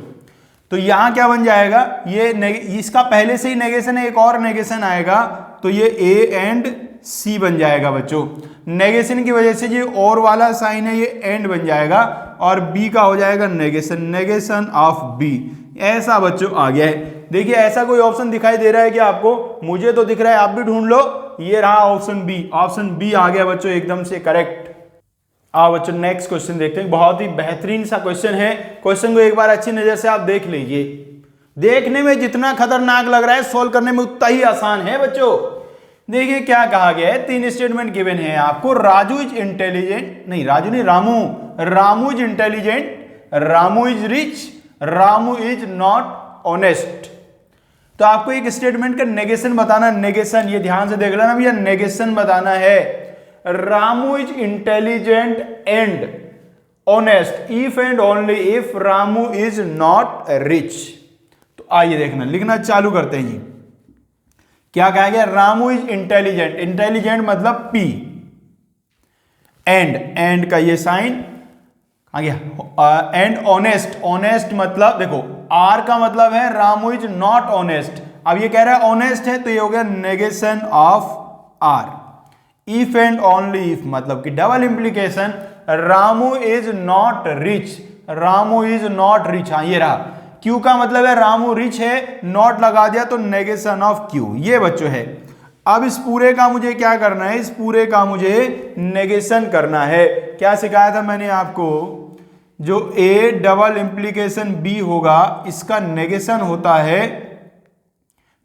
तो यहां क्या बन जाएगा, ये इसका पहले से ही नेगेशन है, एक और नेगेशन आएगा, तो ये ए एंड सी बन जाएगा बच्चों। नेगेशन की वजह से ये और वाला साइन है, ये एंड बन जाएगा, और बी का हो जाएगा नेगेशन ऑफ बी। ऐसा बच्चों आ गया है। देखिए ऐसा कोई ऑप्शन दिखाई दे रहा है क्या आपको, मुझे तो दिख रहा है, आप भी ढूंढ लो। ये रहा ऑप्शन बी, ऑप्शन बी आ गया बच्चों एकदम से करेक्ट। आओ बच्चों नेक्स्ट क्वेश्चन देखते हैं, बहुत ही बेहतरीन सा क्वेश्चन है। क्वेश्चन को एक बार अच्छी नजर से आप देख लीजिए, देखने में जितना खतरनाक लग रहा है सोल्व करने में उतना ही आसान है बच्चों। देखिए क्या कहा गया है, 3 स्टेटमेंट गिवन है आपको, राजू इज इंटेलिजेंट, नहीं राजू नहीं, Ramu is intelligent, Ramu is rich, Ramu is not honest. तो आपको एक स्टेटमेंट का नेगेशन बताना, नेगेशन ये ध्यान से देख लेना भैया, नेगेशन बताना है, Ramu is intelligent and honest if and only if Ramu is not rich. तो आइए देखना, लिखना चालू करते हैं जी। क्या कहा गया, रामू इज इंटेलिजेंट, इंटेलिजेंट मतलब पी, एंड का ये साइन आ गया, एंड ऑनेस्ट, ऑनेस्ट मतलब देखो आर का मतलब है रामू इज नॉट ऑनेस्ट। अब ये कह रहा है ऑनेस्ट है, तो ये हो गया negation of R. If and only if मतलब कि double implication, Ramu is not rich, Ramu is not rich. हाँ ये रहा, क्यू का मतलब है रामू रिच है, नॉट लगा दिया तो नेगेशन ऑफ क्यू, ये बच्चों है। अब इस पूरे का मुझे क्या करना है, इस पूरे का मुझे नेगेशन करना है। क्या सिखाया था मैंने आपको, जो ए डबल इंप्लीकेशन बी होगा इसका नेगेशन होता है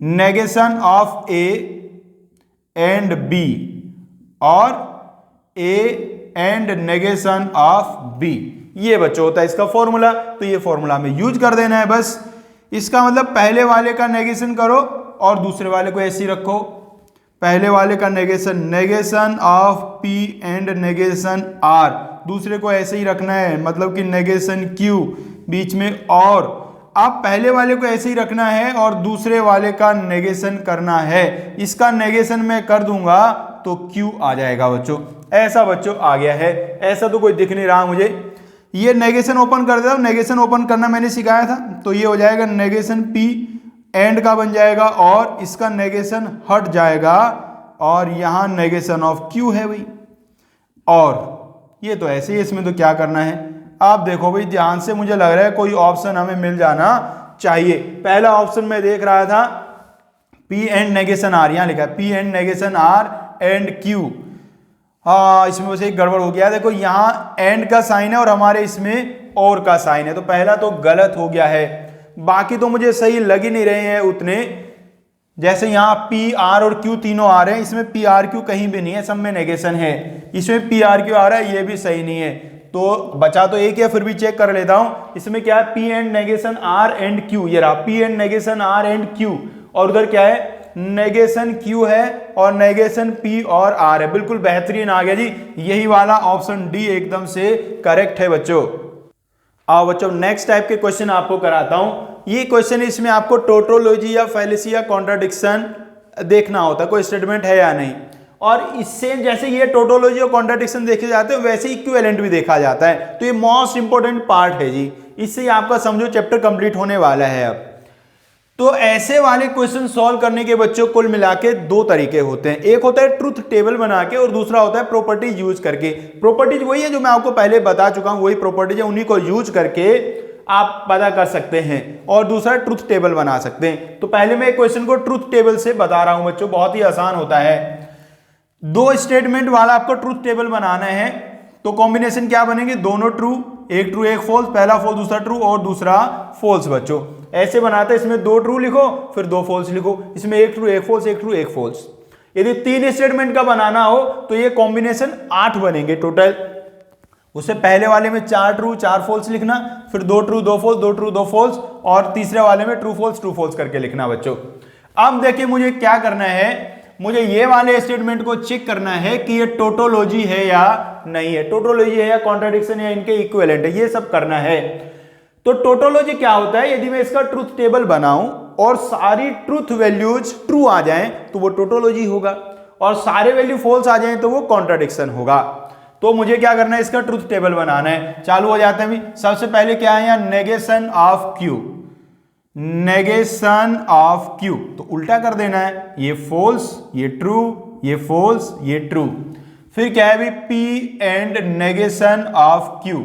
negation of A and B, और A and negation of B, ये बच्चों होता है इसका फॉर्मूला। तो ये फॉर्मूला में यूज कर देना है बस। इसका मतलब पहले वाले का नेगेशन करो और दूसरे वाले को ऐसे ही रखो। पहले वाले का negation of P and negation R, दूसरे को ऐसे ही रखना है, मतलब कि नेगेशन क्यू बीच में, और अब पहले वाले को ऐसे ही रखना है और दूसरे वाले का नेगेशन करना है। इसका नेगेशन मैं कर दूंगा तो क्यू आ जाएगा बच्चों। ऐसा बच्चों आ गया है, ऐसा तो कोई दिख नहीं रहा मुझे। ये नेगेशन ओपन कर देता हूं, नेगेशन ओपन करना मैंने सिखाया था, तो ये हो जाएगा नेगेशन P एंड का बन जाएगा और इसका नेगेशन हट जाएगा और यहां नेगेशन ऑफ Q है भाई। और ये तो ऐसे ही, इसमें तो क्या करना है, आप देखो भाई ध्यान से, मुझे लग रहा है कोई ऑप्शन हमें मिल जाना चाहिए। पहला ऑप्शन मैं देख रहा था P एंड नेगेशन R, यहां लिखा है P and negation R and Q। हाँ, इसमें वैसे एक गड़बड़ हो गया, देखो यहाँ एंड का साइन है और हमारे इसमें और का साइन है, तो पहला तो गलत हो गया है। बाकी तो मुझे सही लग ही नहीं रहे हैं उतने, जैसे यहाँ P R और Q तीनों आ रहे हैं, इसमें P R Q कहीं भी नहीं है, सब में नेगेशन है। इसमें P R Q आ रहा है, ये भी सही नहीं है, तो बचा तो एक है, फिर भी चेक कर लेता हूं। इसमें क्या है, P and negation R and Q, ये रहा P and negation R and Q, और उधर क्या है, नेगेशन Q है और नेगेशन P और R है। बिल्कुल बेहतरीन आ गया जी, यही वाला ऑप्शन डी एकदम से करेक्ट है बच्चों। आओ बच्चों नेक्स्ट टाइप के क्वेश्चन आपको कराता हूं। ये क्वेश्चन, इसमें आपको टोटोलॉजी या फैलेसी या कॉन्ट्राडिक्शन देखना होता है, कोई स्टेटमेंट है या नहीं, और इससे जैसे ये टोटोलॉजी और कॉन्ट्राडिक्शन देखे जाते हैं वैसे इक्विवेलेंट भी देखा जाता है, तो ये मोस्ट इंपॉर्टेंट पार्ट है जी, इससे आपका समझो चैप्टर कंप्लीट होने वाला है अब। तो ऐसे वाले क्वेश्चन सॉल्व करने के बच्चों कुल मिला के दो तरीके होते हैं, एक होता है ट्रुथ टेबल बना के और दूसरा होता है प्रॉपर्टीज यूज करके। प्रॉपर्टीज वही है जो मैं आपको पहले बता चुका हूं, वही प्रॉपर्टीज है, उन्हीं को यूज करके आप पता कर सकते हैं, और दूसरा ट्रुथ टेबल बना सकते हैं। तो पहले मैं क्वेश्चन को ट्रुथ टेबल से बता रहा हूं बच्चों, बहुत ही आसान होता है। दो स्टेटमेंट वाला आपको ट्रुथ टेबल बनाना है, तो कॉम्बिनेशन क्या बनेंगे, दोनों ट्रू एक फॉल्स, पहला फॉल्स दूसरा ट्रू और दूसरा फॉल्स बच्चों, ऐसे बनाते हैं। इसमें दो ट्रू लिखो फिर दो फॉल्स लिखो, इसमें एक ट्रू एक फॉल्स, एक ट्रू एक फॉल्स। यदि तीन स्टेटमेंट का बनाना हो तो ये कॉम्बिनेशन 8 बनेंगे टोटल। उससे पहले वाले में 4 ट्रू 4 फॉल्स लिखना, फिर 2 ट्रू 2 फॉल्स 2 ट्रू 2 फॉल्स, और तीसरे वाले में ट्रू फॉल्स करके लिखना बच्चों। अब देखिए मुझे क्या करना है, मुझे ये वाले स्टेटमेंट को चेक करना है कि ये टोटोलॉजी है या नहीं है, टोटोलॉजी है या कॉन्ट्राडिक्शन या इनके इक्विवेलेंट है, ये सब करना है। तो टोटोलॉजी क्या होता है, यदि मैं इसका ट्रुथ टेबल बनाऊं और सारी ट्रुथ वैल्यूज ट्रू आ जाएं तो वो टोटोलॉजी होगा, और सारे वैल्यू फॉल्स आ जाएं तो वो कॉन्ट्राडिक्शन होगा। तो मुझे क्या करना है, इसका ट्रुथ टेबल बनाना है। चालू हो जाते हैं भी। सबसे पहले क्या है यहाँ, negation of Q, negation of Q, तो उल्टा कर देना है, ये फॉल्स ये ट्रू, ये फॉल्स ये ट्रू। फिर क्या है भी, P and negation of Q,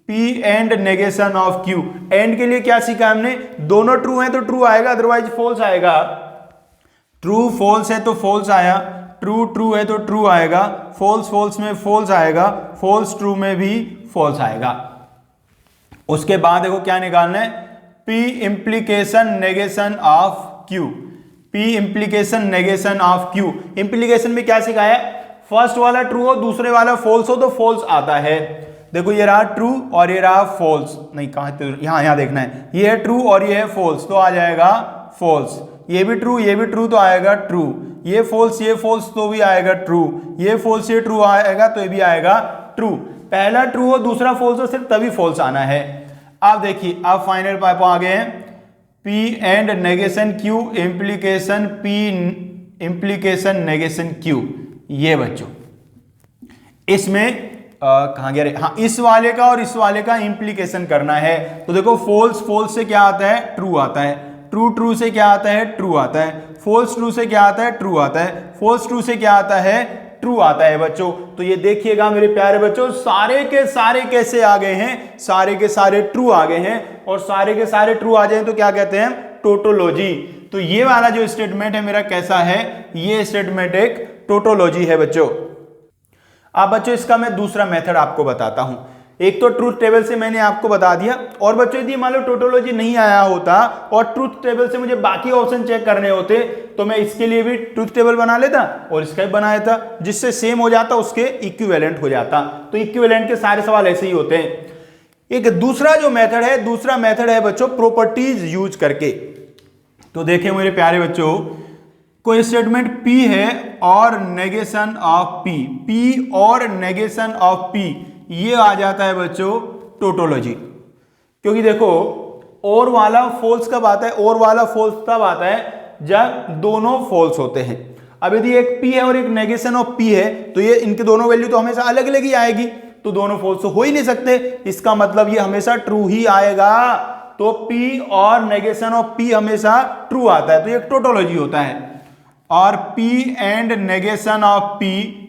P and negation of Q। And के लिए क्या सीखा हमने, दोनों ट्रू हैं तो ट्रू आएगा, अदरवाइज फॉल्स आएगा। ट्रू फॉल्स है तो फॉल्स आया, ट्रू ट्रू है तो ट्रू आएगा, फॉल्स फॉल्स में फॉल्स आएगा, फॉल्स ट्रू में भी फॉल्स आएगा। उसके बाद देखो क्या निकालना है, P implication negation of Q, P implication negation of Q। Implication में क्या सिखाया, फर्स्ट वाला ट्रू हो दूसरे वाला फॉल्स हो तो फॉल्स आता है। देखो ये रहा ट्रू और ये रहा फॉल्स, नहीं कहाँ, यहां देखना है, ये है ट्रू और ये है फॉल्स तो आ जाएगा फॉल्स, ये भी ट्रू तो आएगा ट्रू, ये फॉल्स तो भी आएगा ट्रू, ये फॉल्स ये ट्रू आएगा तो ये भी आएगा ट्रू। पहला ट्रू हो दूसरा फॉल्स हो सिर्फ तभी फॉल्स आना है। अब देखिए अब फाइनल पाइप आ गए हैं, P and negation Q implication P implication negation Q। ये बच्चों इसमें कहां गया रे, हाँ इस वाले का और इस वाले का इंप्लीकेशन करना है। तो देखो फॉल्स से क्या आता है, ट्रू आता है, ट्रू से क्या आता है, ट्रू आता है, फॉल्स ट्रू से क्या आता है, ट्रू आता है, फॉल्स ट्रू से क्या आता है, ट्रू आता है बच्चों। तो ये देखिएगा मेरे प्यारे बच्चों, सारे के सारे कैसे आ गए हैं, सारे के सारे ट्रू आ गए हैं, और सारे के सारे ट्रू आ जाए तो क्या कहते हैं, टोटोलॉजी। तो ये वाला जो स्टेटमेंट है मेरा कैसा है, ये स्टेटमेंट एक टोटोलॉजी है बच्चों। अब बच्चों इसका मैं दूसरा मेथड आपको बताता हूं। एक तो ट्रूथ टेबल से मैंने आपको बता दिया, और बच्चों यदि मान लो टोटोलॉजी नहीं आया होता और ट्रूथ टेबल से मुझे बाकी ऑप्शन चेक करने होते तो मैं इसके लिए भी ट्रूथ टेबल बना लेता और इसका भी बना लेता, जिससे सेम हो जाता, उसके इक्विवेलेंट हो जाता। तो इक्विवेलेंट के सारे सवाल ऐसे ही होते हैं। एक दूसरा जो मेथड है, दूसरा मेथड है बच्चों प्रॉपर्टीज यूज करके। तो देखें मेरे प्यारे बच्चों, कोई स्टेटमेंट P है और नेगेशन ऑफ P और नेगेशन ऑफ P, ये आ जाता है बच्चों टोटोलॉजी। क्योंकि देखो और वाला फॉल्स कब आता है, और वाला फॉल्स तब आता है जब दोनों फॉल्स होते हैं। अब यदि एक P है और एक नेगेशन ऑफ P है तो ये इनके दोनों वैल्यू तो हमेशा अलग अलग ही आएगी, तो दोनों फॉल्स तो हो ही नहीं सकते, इसका मतलब ये हमेशा ट्रू ही आएगा। तो P और नेगेशन ऑफ P हमेशा ट्रू आता है, तो ये टोटोलॉजी होता है। और P and negation of P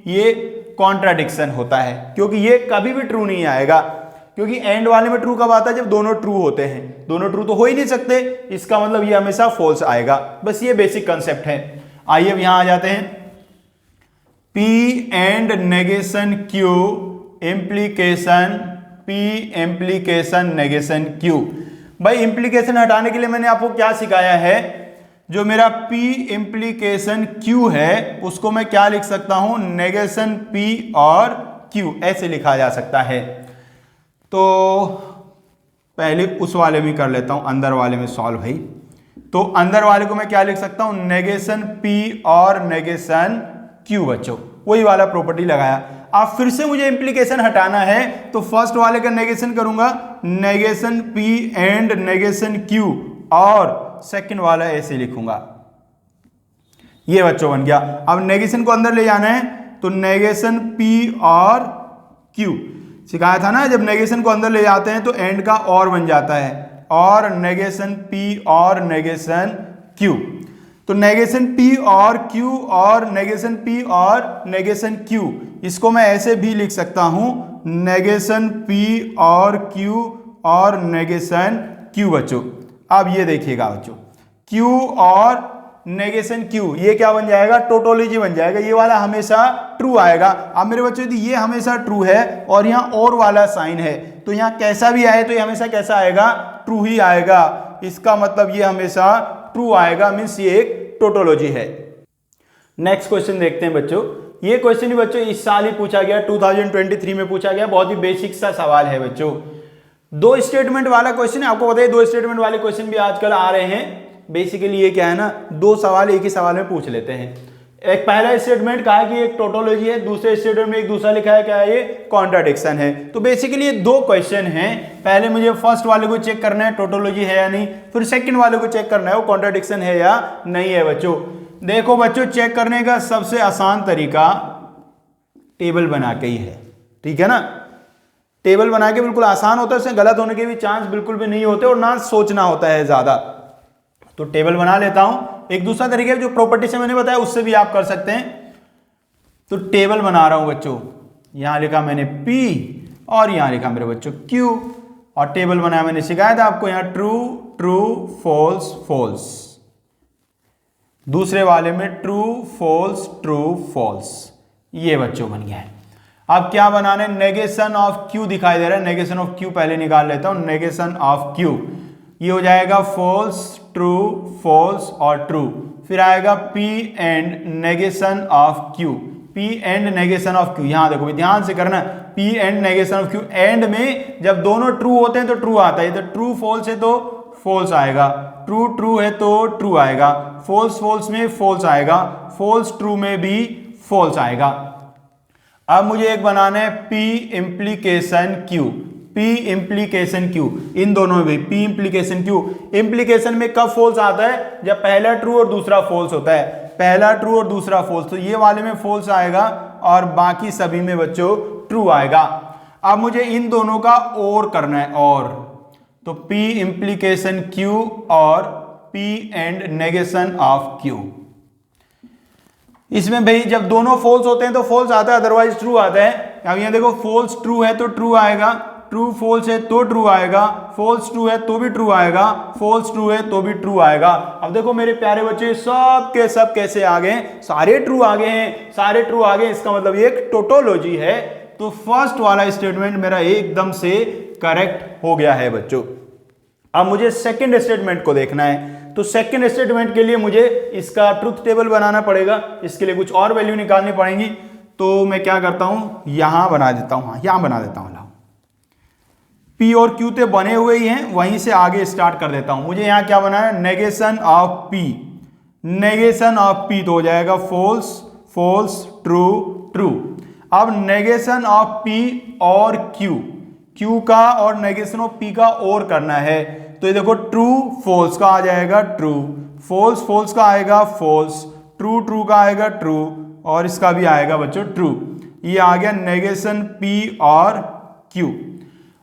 ये कॉन्ट्राडिक्शन होता है, क्योंकि ये कभी भी ट्रू नहीं आएगा, क्योंकि एंड वाले में ट्रू कब आता है, जब दोनों ट्रू होते हैं। दोनों ट्रू तो हो ही नहीं सकते, इसका मतलब ये हमेशा फॉल्स आएगा। बस ये बेसिक कंसेप्ट है। आइए अब यहां आ जाते हैं। P and negation Q implication P implication negation Q। भाई इंप्लीकेशन हटाने के लिए मैंने आपको क्या सिखाया है, जो मेरा P इंप्लीकेशन Q है उसको मैं क्या लिख सकता हूं, नेगेशन P और Q, ऐसे लिखा जा सकता है। तो पहले उस वाले में कर लेता हूं, अंदर वाले में सॉल्व भाई। तो अंदर वाले को मैं क्या लिख सकता हूं, नेगेशन P और नेगेशन Q बच्चों, वही वाला प्रॉपर्टी लगाया। अब फिर से मुझे इंप्लीकेशन हटाना है, तो फर्स्ट वाले का नेगेशन करूंगा, negation P and negation Q, और सेकंड वाला ऐसे लिखूंगा। ये बच्चों बन गया। अब नेगेशन को अंदर ले जाना है, तो नेगेशन P और Q सिखाया था ना, जब नेगेशन को अंदर ले जाते हैं तो एंड का और बन जाता है, और नेगेशन P और नेगेशन Q। तो नेगेशन P और Q और नेगेशन P और नेगेशन Q, इसको मैं ऐसे भी लिख सकता हूं, नेगेशन P और Q और नेगेशन Q बच्चों। अब ये देखिएगा बच्चों, Q और नेगेशन Q ये क्या बन जाएगा, टोटोलॉजी बन जाएगा। ये वाला हमेशा ट्रू आएगा। अब मेरे बच्चों यदि ये हमेशा ट्रू है और यहाँ और वाला साइन है, तो यहाँ कैसा भी आए तो ये हमेशा कैसा आएगा, ट्रू ही आएगा। इसका मतलब ये हमेशा ट्रू आएगा, मीन्स ये एक टोटोलॉजी है। नेक्स्ट क्वेश्चन देखते हैं बच्चों। ये क्वेश्चन ही बच्चों इस साल ही पूछा गया, 2023 में पूछा गया। बहुत ही बेसिक सा सवाल है बच्चों, दो स्टेटमेंट वाला क्वेश्चन है। आपको बताइए दो स्टेटमेंट वाले क्वेश्चन भी आजकल आ रहे हैं। बेसिकली ये क्या है ना, दो सवाल एक ही सवाल में पूछ लेते हैं। एक पहला स्टेटमेंट कहा है कि एक टोटोलॉजी है, दूसरे स्टेटमेंट में एक दूसरा लिखा है क्या है, ये कॉन्ट्राडिक्शन है। तो बेसिकली ये दो क्वेश्चन हैं। पहले मुझे फर्स्ट वाले को चेक करना है टोटोलॉजी है या नहीं, फिर सेकंड वाले को चेक करना है वो कॉन्ट्राडिक्शन है या नहीं है बच्चों। देखो बच्चों, चेक करने का सबसे आसान तरीका टेबल बना के ही है, ठीक है ना। टेबल बना के बिल्कुल आसान होता है, उसमें गलत होने के भी चांस बिल्कुल भी नहीं होते और ना सोचना होता है ज्यादा। तो टेबल बना लेता हूं। एक दूसरा तरीका जो प्रॉपर्टी से मैंने बताया उससे भी आप कर सकते हैं। तो टेबल बना रहा हूं बच्चों, यहां लिखा मैंने P और यहां लिखा मेरे बच्चों Q, और टेबल बनाया मैंने सिखाया था आपको, यहां ट्रू ट्रू फॉल्स फॉल्स, दूसरे वाले में ट्रू फॉल्स ट्रू फॉल्स। ये बच्चों बन गया है। अब क्या बनाना है, नेगेशन ऑफ Q दिखाई दे रहा है, नेगेशन ऑफ Q पहले निकाल लेता हूं। नेगेशन ऑफ Q ये हो जाएगा फॉल्स ट्रू फॉल्स और ट्रू, फिर आएगा P and negation of Q, P and negation of Q। यहां देखो ध्यान से करना, P and negation of Q, and में जब दोनों ट्रू होते हैं तो ट्रू आता है। तो ट्रू फॉल्स है तो फॉल्स आएगा, ट्रू ट्रू है तो ट्रू आएगा, फॉल्स फॉल्स में फॉल्स आएगा, फॉल्स ट्रू में भी फॉल्स आएगा। अब मुझे एक बनाना है P implication Q, P implication Q, इन दोनों में भी P इंप्लीकेशन Q। इंप्लीकेशन में कब फॉल्स आता है, जब पहला ट्रू और दूसरा फॉल्स होता है, पहला ट्रू और दूसरा फॉल्स। तो ये वाले में फॉल्स आएगा और बाकी सभी में बच्चों ट्रू आएगा। अब मुझे इन दोनों का और करना है, और तो P इंप्लीकेशन Q और P and negation of Q। इसमें भाई जब दोनों फॉल्स होते हैं तो फॉल्स आता है, अदरवाइज ट्रू आता है। अब यहाँ देखो फॉल्स ट्रू है तो ट्रू आएगा, ट्रू फॉल्स है तो ट्रू आएगा, फॉल्स ट्रू है तो भी ट्रू आएगा, फॉल्स ट्रू है तो भी ट्रू आएगा। अब देखो मेरे प्यारे बच्चे, सब के सब कैसे आ गए, सारे ट्रू आ गए हैं, सारे ट्रू आ गए। इसका मतलब ये एक टोटोलॉजी है। तो फर्स्ट वाला स्टेटमेंट मेरा एकदम से करेक्ट हो गया है बच्चों। अब मुझे सेकंड स्टेटमेंट को देखना है। तो सेकंड स्टेटमेंट के लिए मुझे इसका ट्रुथ टेबल बनाना पड़ेगा, इसके लिए कुछ और वैल्यू निकालनी पड़ेगी। तो मैं क्या करता हूं, यहां बना देता हूं, यहां बना देता हूं। P और Q तो बने हुए ही हैं, वहीं से आगे स्टार्ट कर देता हूं। मुझे यहां क्या बनाना है, negation of P, negation of P तो हो जाएगा फॉल्स फॉल्स ट्रू ट्रू। अब नेगेशन ऑफ P और Q का और नेगेशन ऑफ P का और करना है। तो ये देखो ट्रू फॉल्स का आ जाएगा ट्रू, फॉल्स फॉल्स का आएगा फॉल्स, ट्रू ट्रू का आएगा ट्रू, और इसका भी आएगा बच्चों ट्रू। ये आ गया नेगेशन P और Q।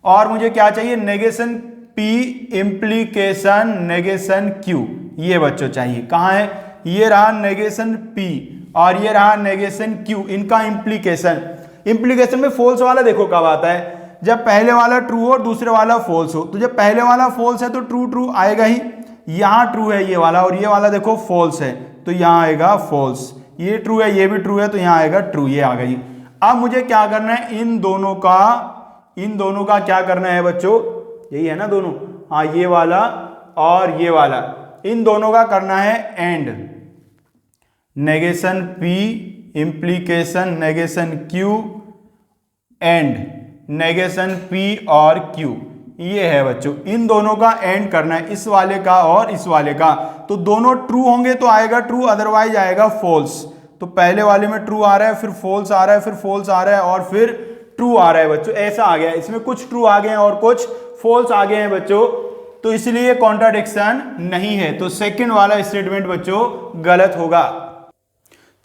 और मुझे क्या चाहिए, negation P implication negation Q, ये बच्चों चाहिए। कहाँ है, ये रहा नेगेशन P और ये रहा नेगेशन Q, इनका इम्प्लीकेशन। इम्प्लीकेशन में फॉल्स वाला देखो कब आता है, जब पहले वाला ट्रू हो और दूसरे वाला फॉल्स हो। तो जब पहले वाला फॉल्स है तो ट्रू ट्रू आएगा ही, यहाँ ट्रू है ये वाला और ये वाला देखो फॉल्स है तो यहाँ आएगा फॉल्स, ये ट्रू है ये भी ट्रू है तो यहाँ आएगा ट्रू, ये आ गई। अब मुझे क्या करना है, इन दोनों का क्या करना है बच्चों, यही है ना दोनों, हाँ ये वाला और ये वाला, इन दोनों का करना है and. Negation P implication negation Q and negation P और Q, ये है बच्चों, इन दोनों का एंड करना है, इस वाले का और इस वाले का। तो दोनों ट्रू होंगे तो आएगा ट्रू, अदरवाइज आएगा फॉल्स। तो पहले वाले में ट्रू आ रहा है, फिर फॉल्स आ रहा है, फिर फॉल्स आ रहा है और फिर ट्रू आ रहा है बच्चों, ऐसा आ गया। इसमें कुछ ट्रू आ गए हैं और कुछ फॉल्स आ गए हैं बच्चों, तो इसलिए कॉन्ट्राडिक्शन नहीं है। तो सेकंड वाला स्टेटमेंट बच्चों गलत होगा।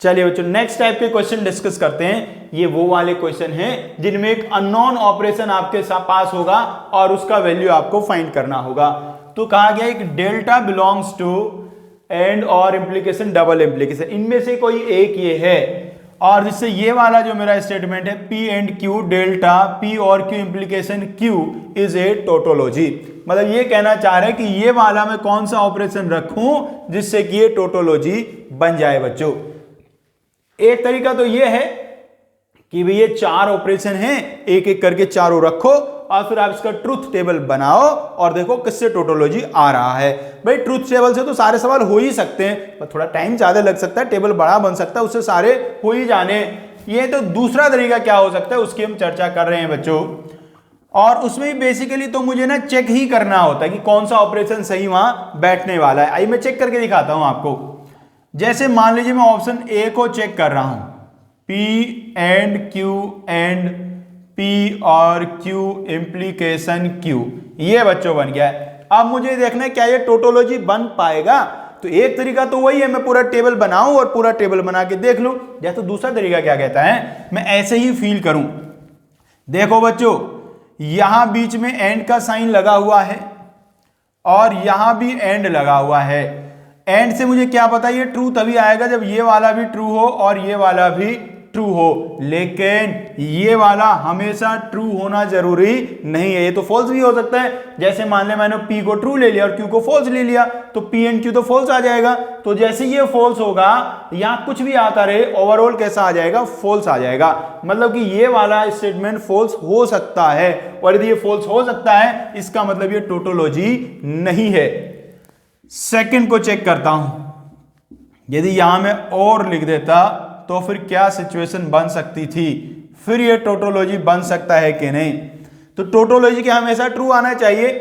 चलिए बच्चों नेक्स्ट टाइप के क्वेश्चन डिस्कस करते हैं। ये वो वाले क्वेश्चन हैं जिनमें एक अननोन ऑपरेशन आपके पास होगा और उसका वैल्यू आपको फाइंड करना होगा। तो कहा गया एक डेल्टा बिलोंग्स टू एंड और इम्प्लीकेशन डबल इम्प्लीकेशन, इनमें से कोई एक ये है, और जिससे ये वाला जो मेरा स्टेटमेंट है P and Q delta P और Q implication Q is a tautology. मतलब ये कहना चाह रहे हैं कि ये वाला मैं कौन सा ऑपरेशन रखूं जिससे कि ये टोटोलॉजी बन जाए बच्चों। एक तरीका तो ये है कि भाई ये चार ऑपरेशन हैं, एक एक करके चारों रखो और फिर आप इसका ट्रूथ टेबल बनाओ और देखो किससे टोटोलॉजी आ रहा है। भाई ट्रूथ टेबल से तो सारे सवाल हो ही सकते हैं, पर थोड़ा टाइम ज्यादा लग सकता है, टेबल बड़ा बन सकता है, उससे सारे हो ही जाने। ये तो दूसरा तरीका क्या हो सकता है उसकी हम चर्चा कर रहे हैं बच्चों, और उसमें बेसिकली तो मुझे ना चेक ही करना होता है कि कौन सा ऑपरेशन सही वहां बैठने वाला है। आइए मैं चेक करके दिखाता हूं आपको। जैसे मान लीजिए मैं ऑप्शन ए को चेक कर रहा हूं, P and Q and P और Q इम्प्लीकेशन Q, ये बच्चों बन गया है। अब मुझे देखना है क्या ये टोटोलॉजी बन पाएगा। तो एक तरीका तो वही है मैं पूरा टेबल बनाऊं और पूरा टेबल बना के देख लूं, या तो दूसरा तरीका क्या कहता है मैं ऐसे ही फील करूं। देखो बच्चों यहां बीच में एंड का साइन लगा हुआ है और यहां भी एंड लगा हुआ है। एंड से मुझे क्या पता ये ट्रू तभी आएगा जब ये वाला भी ट्रू हो और ये वाला भी ट्रू हो, लेकिन ये वाला हमेशा ट्रू होना जरूरी नहीं है, ये तो फॉल्स भी हो सकता है। जैसे मान ले मैंने P को ट्रू ले लिया और Q को फॉल्स ले लिया तो P एंड Q तो फॉल्स आ जाएगा। तो जैसे ये फॉल्स होगा यहां कुछ भी आता रहे ओवरऑल कैसा आ जाएगा, फॉल्स आ जाएगा। मतलब कि ये वाला स्टेटमेंट फॉल्स हो सकता है, और यदि ये फॉल्स हो सकता है इसका मतलब ये टोटोलॉजी नहीं है। सेकंड को चेक करता हूं, यदि यहां मैं और लिख देता तो फिर क्या सिचुएशन बन सकती थी, फिर ये टोटोलॉजी बन सकता है कि नहीं। तो टोटोलॉजी के हमेशा ट्रू आना चाहिए।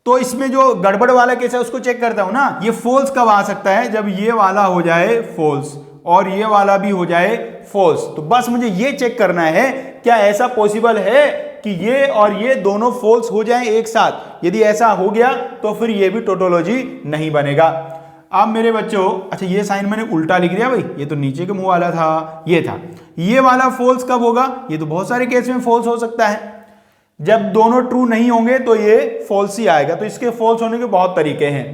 तो इसमें जो गड़बड़ वाला केस है उसको चेक करता हूं ना, ये फॉल्स कब आ सकता है, जब ये वाला हो जाए फॉल्स और ये वाला भी हो जाए फॉल्स। तो बस मुझे ये चेक करना है क्या ऐसा पॉसिबल है कि ये और ये दोनों फॉल्स हो जाएं एक साथ। यदि ऐसा हो गया तो फिर ये भी टोटोलॉजी नहीं बनेगा। अब मेरे बच्चों अच्छा ये साइन मैंने उल्टा लिख दिया भाई, ये तो नीचे के मुंह वाला था, ये था। ये वाला फॉल्स कब होगा, ये तो बहुत सारे केस में फॉल्स हो सकता है। जब दोनों ट्रू नहीं होंगे तो ये फॉल्स ही आएगा। तो इसके फॉल्स होने के बहुत तरीके हैं।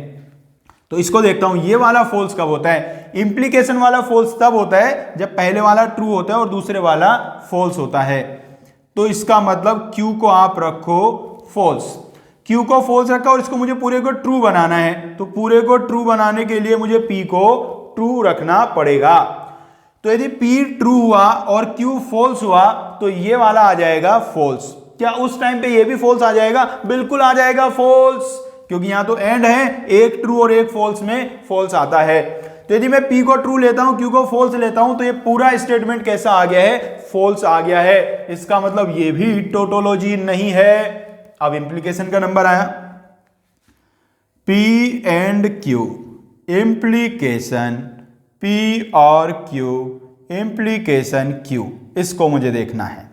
तो इसको देखता हूं, ये वाला फॉल्स कब होता है, इंप्लीकेशन वाला फॉल्स तब होता है जब पहले वाला ट्रू होता है और दूसरे वाला फॉल्स होता है। तो इसका मतलब Q को आप रखो फॉल्स, Q को फॉल्स रखा और इसको मुझे पूरे को ट्रू बनाना है। तो पूरे को ट्रू बनाने के लिए मुझे P को ट्रू रखना पड़ेगा। तो यदि P ट्रू हुआ और Q फॉल्स हुआ तो ये वाला आ जाएगा फॉल्स। क्या उस टाइम पे ये भी फॉल्स आ जाएगा, बिल्कुल आ जाएगा फॉल्स, क्योंकि यहां तो एंड है, एक ट्रू और एक फॉल्स में फॉल्स आता है। तो यदि मैं P को ट्रू लेता हूं Q को फॉल्स लेता हूं तो ये पूरा स्टेटमेंट कैसा आ गया है, फॉल्स आ गया है। इसका मतलब ये भी टोटोलॉजी नहीं है। अब इंप्लीकेशन का नंबर आया, P and Q implication P और Q इंप्लीकेशन Q, इसको मुझे देखना है।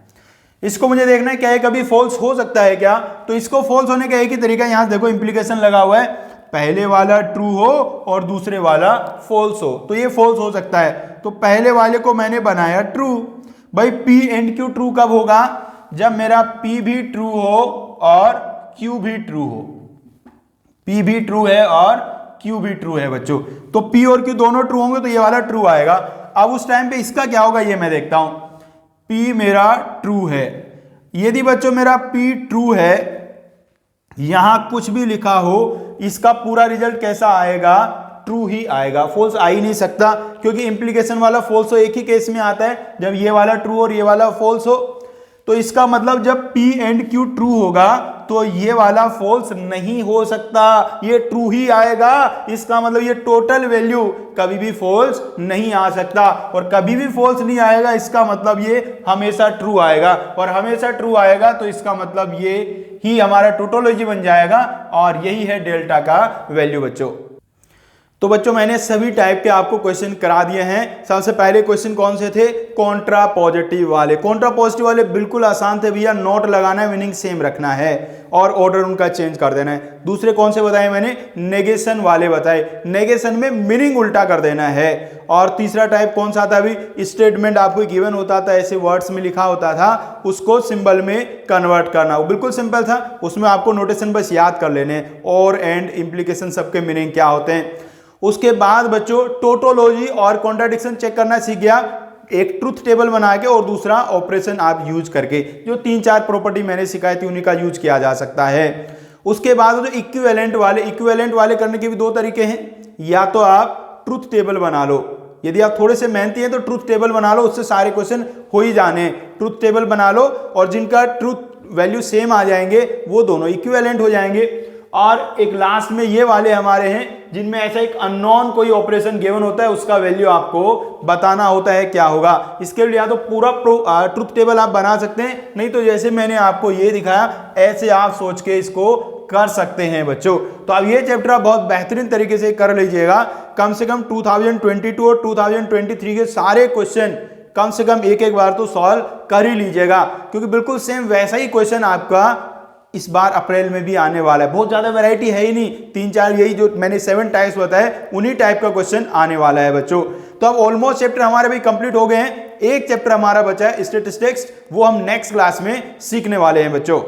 इसको मुझे देखना है क्या ये कभी फॉल्स हो सकता है क्या। तो इसको फॉल्स होने का एक ही तरीका, यहां देखो इंप्लीकेशन लगा हुआ है, पहले वाला ट्रू हो और दूसरे वाला फॉल्स हो, तो ये फॉल्स हो सकता है। तो पहले वाले को मैंने बनाया ट्रू, भाई P एंड Q ट्रू कब होगा? जब मेरा P भी ट्रू हो और Q भी ट्रू हो। P भी ट्रू है और Q भी ट्रू है बच्चों, तो P और Q दोनों ट्रू होंगे तो ये वाला ट्रू आएगा। अब उस टाइम पे इसका क्या होगा ये मैं देखता हूं। P मेरा ट्रू है, यदि बच्चों मेरा P ट्रू है, यहां कुछ भी लिखा हो, इसका पूरा रिजल्ट कैसा आएगा? ट्रू ही आएगा, फॉल्स आ ही नहीं सकता, क्योंकि इंप्लीकेशन वाला फॉल्स हो एक ही केस में आता है, जब ये वाला ट्रू और ये वाला फॉल्स हो। तो इसका मतलब जब P एंड Q ट्रू होगा तो ये वाला फॉल्स नहीं हो सकता, ये ट्रू ही आएगा। इसका मतलब ये टोटल वैल्यू कभी भी फॉल्स नहीं आ सकता, और कभी भी फॉल्स नहीं आएगा इसका मतलब ये हमेशा ट्रू आएगा, और हमेशा ट्रू आएगा तो इसका मतलब ये ही हमारा टोटोलॉजी बन जाएगा, और यही है डेल्टा का वैल्यू बच्चों। तो बच्चों मैंने सभी टाइप के आपको क्वेश्चन करा दिए हैं। सबसे पहले क्वेश्चन कौन से थे? कॉन्ट्रा पॉजिटिव वाले। कॉन्ट्रा पॉजिटिव वाले बिल्कुल आसान थे भैया, नोट लगाना है, मीनिंग सेम रखना है और ऑर्डर उनका चेंज कर देना है। दूसरे कौन से बताए मैंने? नेगेशन वाले बताए, नेगेशन में मीनिंग उल्टा कर देना है। और तीसरा टाइप कौन सा था? अभी स्टेटमेंट आपको गिवन होता था, ऐसे वर्ड्स में लिखा होता था, उसको सिंबल में कन्वर्ट करना, वो बिल्कुल सिंपल था, उसमें आपको नोटेशन बस याद कर लेने, और एंड इंप्लीकेशन सबके मीनिंग क्या होते हैं। उसके बाद बच्चों टोटोलॉजी और कॉन्ट्राडिक्शन चेक करना सीख गया, एक ट्रुथ टेबल बना के और दूसरा ऑपरेशन आप यूज करके। जो 3-4 प्रॉपर्टी मैंने सिखाई थी उन्हीं का यूज किया जा सकता है। उसके बाद जो इक्विवेलेंट वाले करने के भी 2 तरीके हैं, या तो आप ट्रुथ टेबल बना लो, यदि आप थोड़े से मेहनती हैं तो ट्रुथ टेबल बना लो, उससे सारे क्वेश्चन हो ही जाने। ट्रुथ टेबल बना लो और जिनका ट्रुथ वैल्यू सेम आ जाएंगे वो दोनों इक्विवेलेंट हो जाएंगे। और एक लास्ट में ये वाले हमारे हैं जिनमें ऐसा एक अननोन कोई ऑपरेशन गिवन होता है, उसका वैल्यू आपको बताना होता है क्या होगा। इसके लिए या तो पूरा ट्रुथ टेबल आप बना सकते हैं, नहीं तो जैसे मैंने आपको ये दिखाया ऐसे आप सोच के इसको कर सकते हैं बच्चों। तो अब ये चैप्टर आप बहुत बेहतरीन तरीके से कर लीजिएगा। कम से कम 2022 और 2023 के सारे क्वेश्चन कम से कम एक बार तो सॉल्व कर ही लीजिएगा, क्योंकि बिल्कुल सेम वैसा ही क्वेश्चन आपका इस बार अप्रैल में भी आने वाला है। बहुत ज्यादा वैरायटी है ही नहीं, 3-4 यही जो मैंने 7 टाइप्स बताए उन्हीं टाइप का क्वेश्चन आने वाला है बच्चों। तो अब ऑलमोस्ट चैप्टर हमारे भी कंप्लीट हो गए हैं, एक चैप्टर हमारा बचा है स्टैटिस्टिक्स, वो हम नेक्स्ट क्लास में सीखने वाले हैं बच्चों।